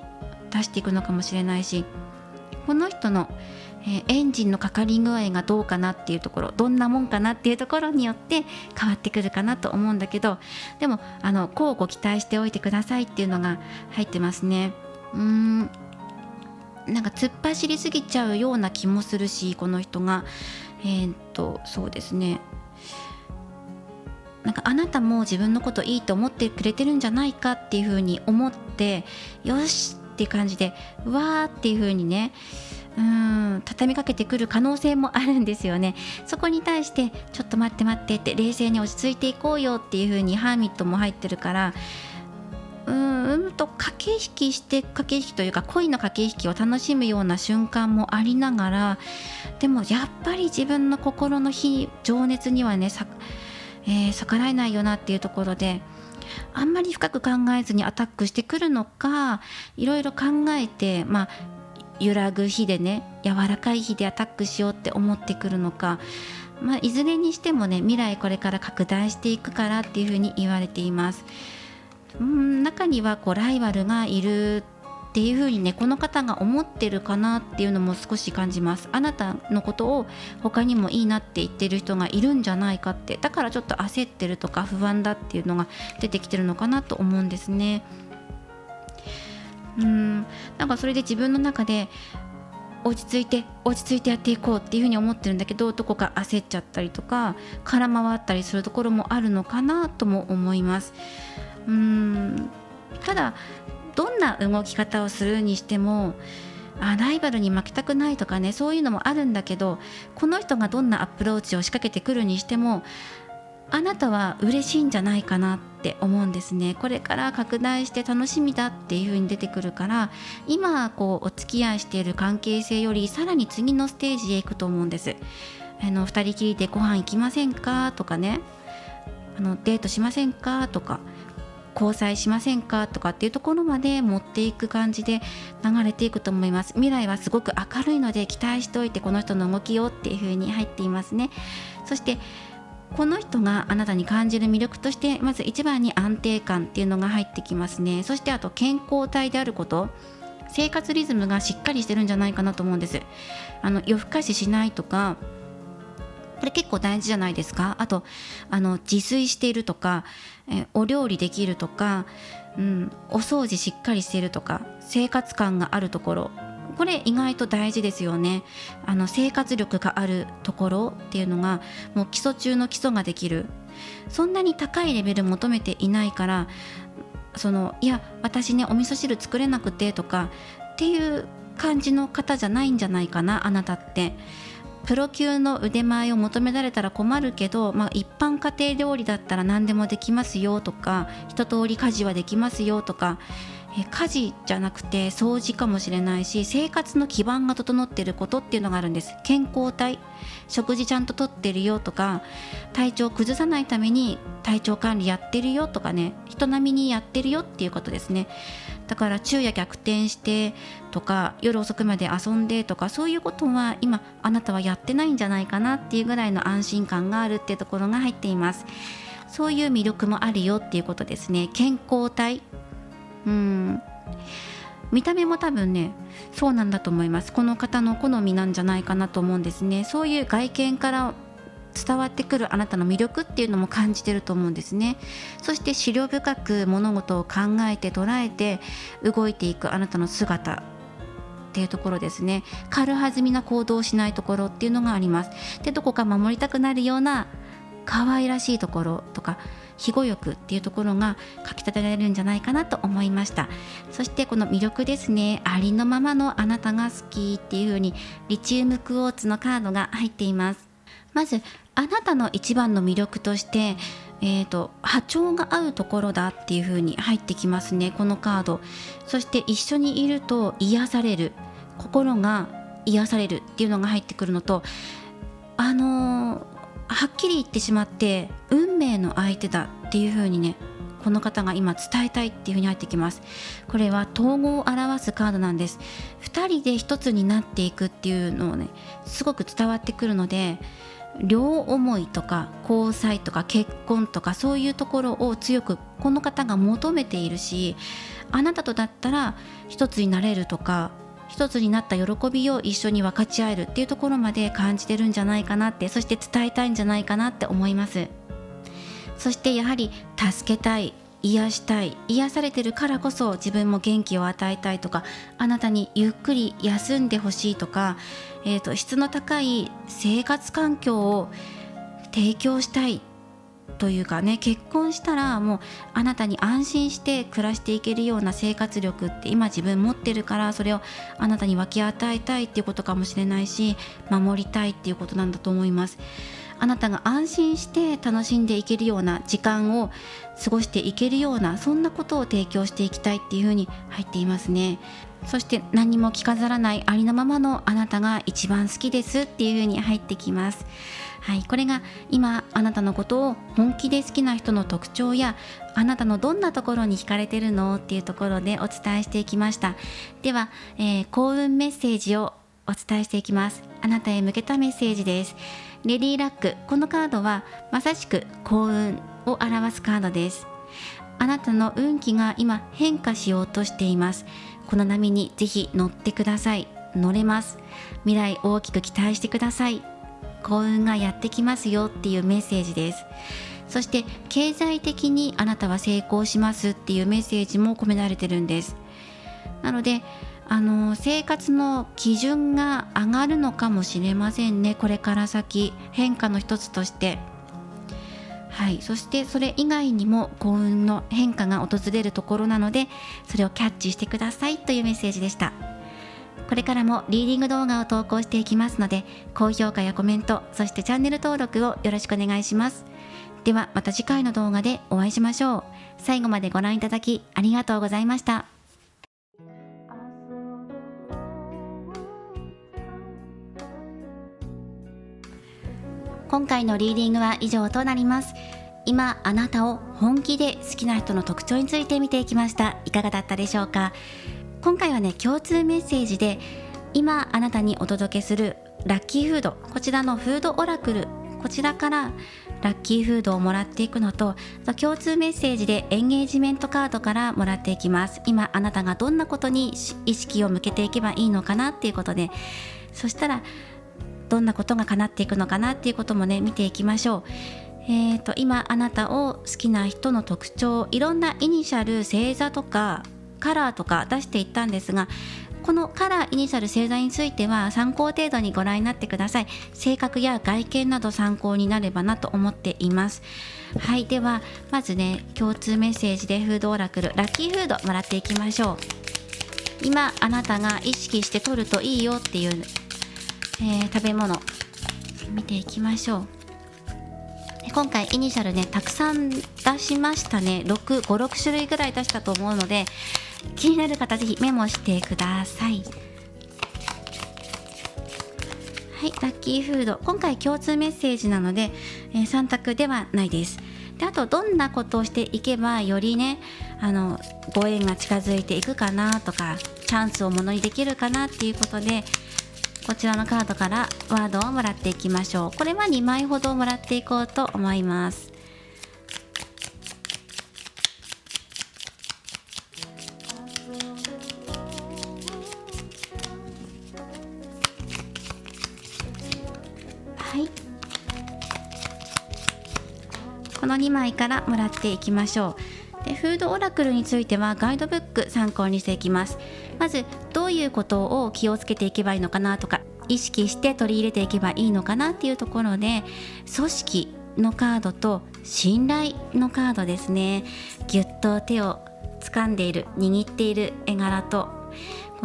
出していくのかもしれないし、この人のエンジンのかかり具合がどうかなっていうところ、どんなもんかなっていうところによって変わってくるかなと思うんだけど、でもこうご期待しておいてくださいっていうのが入ってますね。なんか突っ走りすぎちゃうような気もするし、この人がそうですね、なんかあなたも自分のこといいと思ってくれてるんじゃないかっていう風に思って、よしっていう感じでわーっていう風にね、畳みかけてくる可能性もあるんですよね。そこに対してちょっと待って待ってって冷静に落ち着いていこうよっていう風にハーミットも入ってるから、駆け引きというか恋の駆け引きを楽しむような瞬間もありながら、でもやっぱり自分の心の情熱にはね逆らえないよなっていうところで、あんまり深く考えずにアタックしてくるのか、いろいろ考えて揺らぐ火でね、柔らかい火でアタックしようって思ってくるのか、いずれにしてもね、未来これから拡大していくからっていうふうに言われています。中にはライバルがいるっていう風にね、この方が思ってるかなっていうのも少し感じます。あなたのことを他にもいいなって言ってる人がいるんじゃないかって、だからちょっと焦ってるとか不安だっていうのが出てきてるのかなと思うんですね。なんかそれで自分の中で落ち着いてやっていこうっていう風に思ってるんだけど、どこか焦っちゃったりとか空回ったりするところもあるのかなとも思います。ただどんな動き方をするにしてもライバルに負けたくないとかね、そういうのもあるんだけど、この人がどんなアプローチを仕掛けてくるにしてもあなたは嬉しいんじゃないかなって思うんですね。これから拡大して楽しみだっていう風に出てくるから、今お付き合いしている関係性よりさらに次のステージへ行くと思うんです。二人きりでご飯行きませんかとかね、デートしませんかとか、交際しませんかとかっていうところまで持っていく感じで流れていくと思います。未来はすごく明るいので期待しておいて、この人の動きをっていう風に入っていますね。そしてこの人があなたに感じる魅力として、まず一番に安定感っていうのが入ってきますね。そしてあと健康体であること、生活リズムがしっかりしてるんじゃないかなと思うんです。夜更かししないとか、これ結構大事じゃないですか。あと自炊しているとか、お料理できるとか、お掃除しっかりしているとか、生活感があるところ、これ意外と大事ですよね。生活力があるところっていうのがもう基礎中の基礎ができる。そんなに高いレベル求めていないから、いや私ねお味噌汁作れなくてとかっていう感じの方じゃないんじゃないかな。あなたってプロ級の腕前を求められたら困るけど、一般家庭料理だったら何でもできますよとか、一通り家事はできますよとか、家事じゃなくて掃除かもしれないし、生活の基盤が整っていることっていうのがあるんです。健康体、食事ちゃんととってるよとか、体調崩さないために体調管理やってるよとかね、人並みにやってるよっていうことですね。だから昼夜逆転してとか、夜遅くまで遊んでとか、そういうことは今あなたはやってないんじゃないかなっていうぐらいの安心感があるっていうところが入っています。そういう魅力もあるよっていうことですね。健康体、見た目も多分ねそうなんだと思います。この方の好みなんじゃないかなと思うんですね。そういう外見から伝わってくるあなたの魅力っていうのも感じてると思うんですね。そして思慮深く物事を考えて捉えて動いていくあなたの姿っていうところですね。軽はずみな行動をしないところっていうのがあります。で、どこか守りたくなるような可愛らしいところとか庇護欲っていうところがかき立てられるんじゃないかなと思いました。そしてこの魅力ですね、ありのままのあなたが好きっていう風にリチウムクォーツのカードが入っています。まずあなたの一番の魅力として、波長が合うところだっていう風に入ってきますね、このカード。そして一緒にいると癒される、心が癒されるっていうのが入ってくるのと、はっきり言ってしまって運命の相手だっていう風にね、この方が今伝えたいっていう風に入ってきます。これは統合を表すカードなんです。2人で一つになっていくっていうのをね、すごく伝わってくるので、両思いとか交際とか結婚とか、そういうところを強くこの方が求めているし、あなたとだったら一つになれるとか、一つになった喜びを一緒に分かち合えるっていうところまで感じてるんじゃないかなって、そして伝えたいんじゃないかなって思います。そしてやはり助けたい、癒したい、癒されてるからこそ自分も元気を与えたいとか、あなたにゆっくり休んでほしいとか、質の高い生活環境を提供したいというかね、結婚したらもうあなたに安心して暮らしていけるような生活力って今自分持ってるから、それをあなたに分け与えたいっていうことかもしれないし、守りたいっていうことなんだと思います。あなたが安心して楽しんでいけるような時間を過ごしていけるような、そんなことを提供していきたいっていうふうに入っていますね。そして何も着飾らないありのままのあなたが一番好きですっていうふうに入ってきます。はい、これが今あなたのことを本気で好きな人の特徴や、あなたのどんなところに惹かれてるのっていうところでお伝えしていきました。では、幸運メッセージをお伝えしていきます。あなたへ向けたメッセージです。レディーラック、このカードはまさしく幸運を表すカードです。あなたの運気が今変化しようとしています。この波にぜひ乗ってください。乗れます。未来大きく期待してください。幸運がやってきますよっていうメッセージです。そして経済的にあなたは成功しますっていうメッセージも込められてるんです。なので生活の基準が上がるのかもしれませんね。これから先変化の一つとして、はい、そしてそれ以外にも幸運の変化が訪れるところなので、それをキャッチしてくださいというメッセージでした。これからもリーディング動画を投稿していきますので、高評価やコメント、そしてチャンネル登録をよろしくお願いします。ではまた次回の動画でお会いしましょう。最後までご覧いただきありがとうございました。今回のリーディングは以上となります。今あなたを本気で好きな人の特徴について見ていきました。いかがだったでしょうか。今回はね、共通メッセージで今あなたにお届けするラッキーフード、こちらのフードオラクル、こちらからラッキーフードをもらっていくのと、共通メッセージでエンゲージメントカードからもらっていきます。今あなたがどんなことに意識を向けていけばいいのかなっていうことで、そしたらどんなことが叶っていくのかなっていうこともね、見ていきましょう。今あなたを好きな人の特徴、いろんなイニシャル、星座とかカラーとか出していったんですが、このカラー、イニシャル、星座については参考程度にご覧になってください。性格や外見など参考になればなと思っています。はい、ではまずね、共通メッセージでフードオラクルラッキーフードもらっていきましょう。今あなたが意識して取るといいよっていう、食べ物見ていきましょう。今回イニシャルね、たくさん出しましたね。6種類ぐらい出したと思うので、気になる方ぜひメモしてください。はい、ラッキーフード、今回共通メッセージなので、3択ではないです。で、あとどんなことをしていけばよりね、ご縁が近づいていくかなとか、チャンスをものにできるかなっていうことで、こちらのカードからワードをもらっていきましょう。これは2枚ほどもらっていこうと思います。はい、この2枚からもらっていきましょう。で、フードオラクルについてはガイドブック参考にしていきます。まずどういうことを気をつけていけばいいのかなとか、意識して取り入れていけばいいのかなっていうところで、組織のカードと信頼のカードですね。ぎゅっと手を掴んでいる、握っている絵柄と、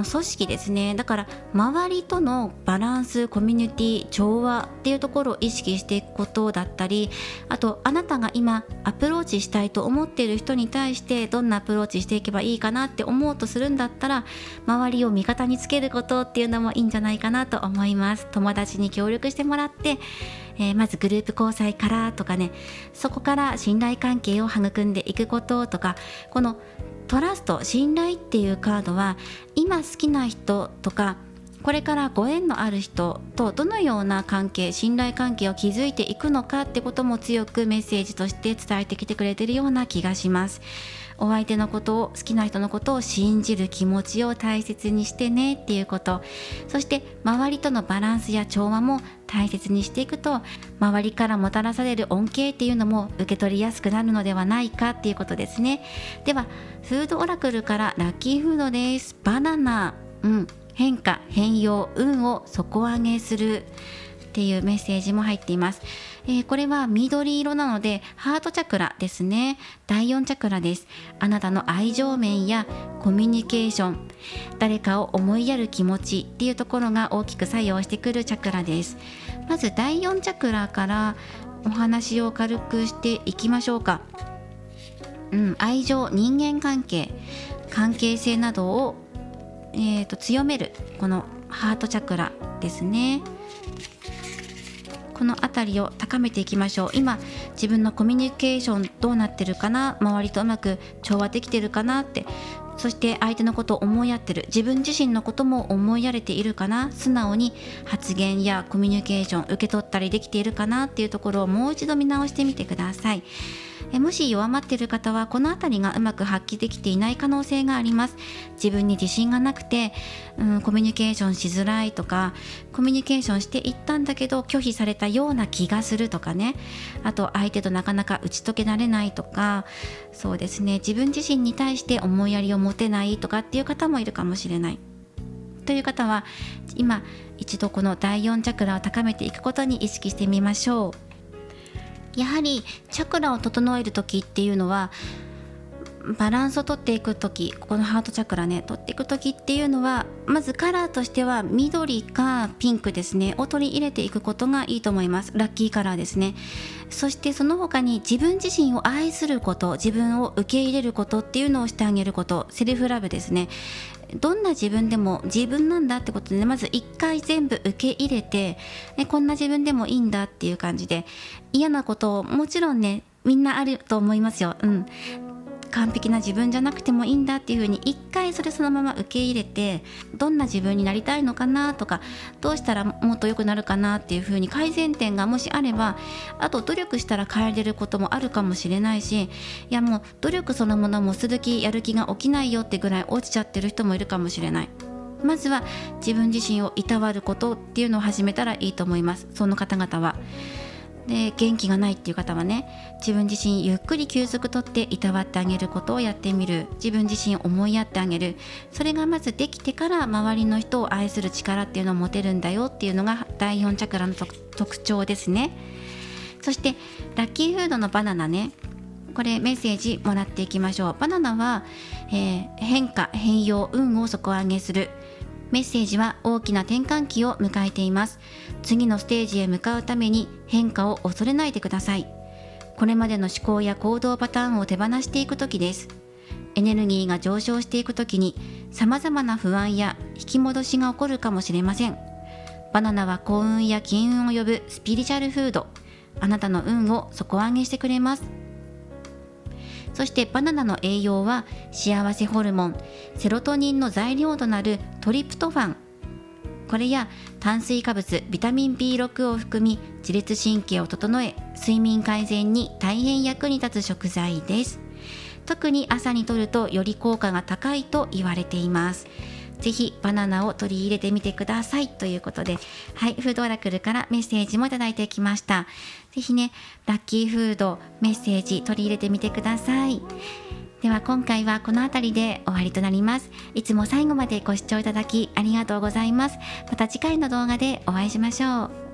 組織ですね。だから周りとのバランス、コミュニティ、調和っていうところを意識していくことだったり、あとあなたが今アプローチしたいと思っている人に対してどんなアプローチしていけばいいかなって思おうとするんだったら、周りを味方につけることっていうのもいいんじゃないかなと思います。友達に協力してもらって、まずグループ交際からとかね、そこから信頼関係を育んでいくこととか、このトラスト、信頼っていうカードは今好きな人とかこれからご縁のある人とどのような関係、信頼関係を築いていくのかってことも強くメッセージとして伝えてきてくれているような気がします。お相手のことを、好きな人のことを信じる気持ちを大切にしてねっていうこと、そして周りとのバランスや調和も大切にしていくと、周りからもたらされる恩恵っていうのも受け取りやすくなるのではないかっていうことですね。ではフードオラクルからラッキーフードです。バナナ、変化、変容、運を底上げするっていうメッセージも入っています。これは緑色なのでハートチャクラですね。第4チャクラです。あなたの愛情面やコミュニケーション、誰かを思いやる気持ちっていうところが大きく作用してくるチャクラです。まず第4チャクラからお話を軽くしていきましょうか。愛情、人間関係、関係性などを、強めるこのハートチャクラですね。このあたりを高めていきましょう。今自分のコミュニケーションどうなってるかな、周りとうまく調和できてるかなって、そして相手のことを思いやってる、自分自身のことも思いやれているかな、素直に発言やコミュニケーション受け取ったりできているかなっていうところをもう一度見直してみてください。もし弱まっている方はこのあたりがうまく発揮できていない可能性があります。自分に自信がなくて、コミュニケーションしづらいとか、コミュニケーションしていったんだけど拒否されたような気がするとかね、あと相手となかなか打ち解けられないとか、そうですね、自分自身に対して思いやりを持てないとかっていう方もいるかもしれない。という方は今一度この第4チャクラを高めていくことに意識してみましょう。やはりチャクラを整える時っていうのは、バランスをとっていく時、ここのハートチャクラね、取っていく時っていうのは、まずカラーとしては緑かピンクですねを取り入れていくことがいいと思います。ラッキーカラーですね。そしてその他に自分自身を愛すること、自分を受け入れることっていうのをしてあげること、セルフラブですね。どんな自分でも自分なんだってことで、まず一回全部受け入れて、こんな自分でもいいんだっていう感じで、嫌なことをもちろんね、みんなあると思いますよ。完璧な自分じゃなくてもいいんだっていう風に一回それそのまま受け入れて、どんな自分になりたいのかなとか、どうしたらもっと良くなるかなっていう風に改善点がもしあれば、あと努力したら変えれることもあるかもしれないし、いやもう努力そのものもする気やる気が起きないよってぐらい落ちちゃってる人もいるかもしれない。まずは自分自身をいたわることっていうのを始めたらいいと思います。その方々はで、元気がないっていう方はね、自分自身ゆっくり休息とっていたわってあげることをやってみる。自分自身を思いやってあげる。それがまずできてから周りの人を愛する力っていうのを持てるんだよっていうのが第4チャクラの特徴ですね。そしてラッキーフードのバナナね、これメッセージもらっていきましょう。バナナは、変化、変容、運を底上げする。メッセージは大きな転換期を迎えています。次のステージへ向かうために変化を恐れないでください。これまでの思考や行動パターンを手放していく時です。エネルギーが上昇していく時に様々な不安や引き戻しが起こるかもしれません。バナナは幸運や金運を呼ぶスピリチュアルフード。あなたの運を底上げしてくれます。そしてバナナの栄養は幸せホルモン、セロトニンの材料となるトリプトファン、これや炭水化物、ビタミン B6 を含み自律神経を整え、睡眠改善に大変役に立つ食材です。特に朝に摂るとより効果が高いと言われています。ぜひバナナを取り入れてみてくださいということで、はい、フードオラクルからメッセージもいただいてきました。ぜひね、ラッキーフードメッセージ取り入れてみてください。では今回はこの辺りで終わりとなります。いつも最後までご視聴いただきありがとうございます。また次回の動画でお会いしましょう。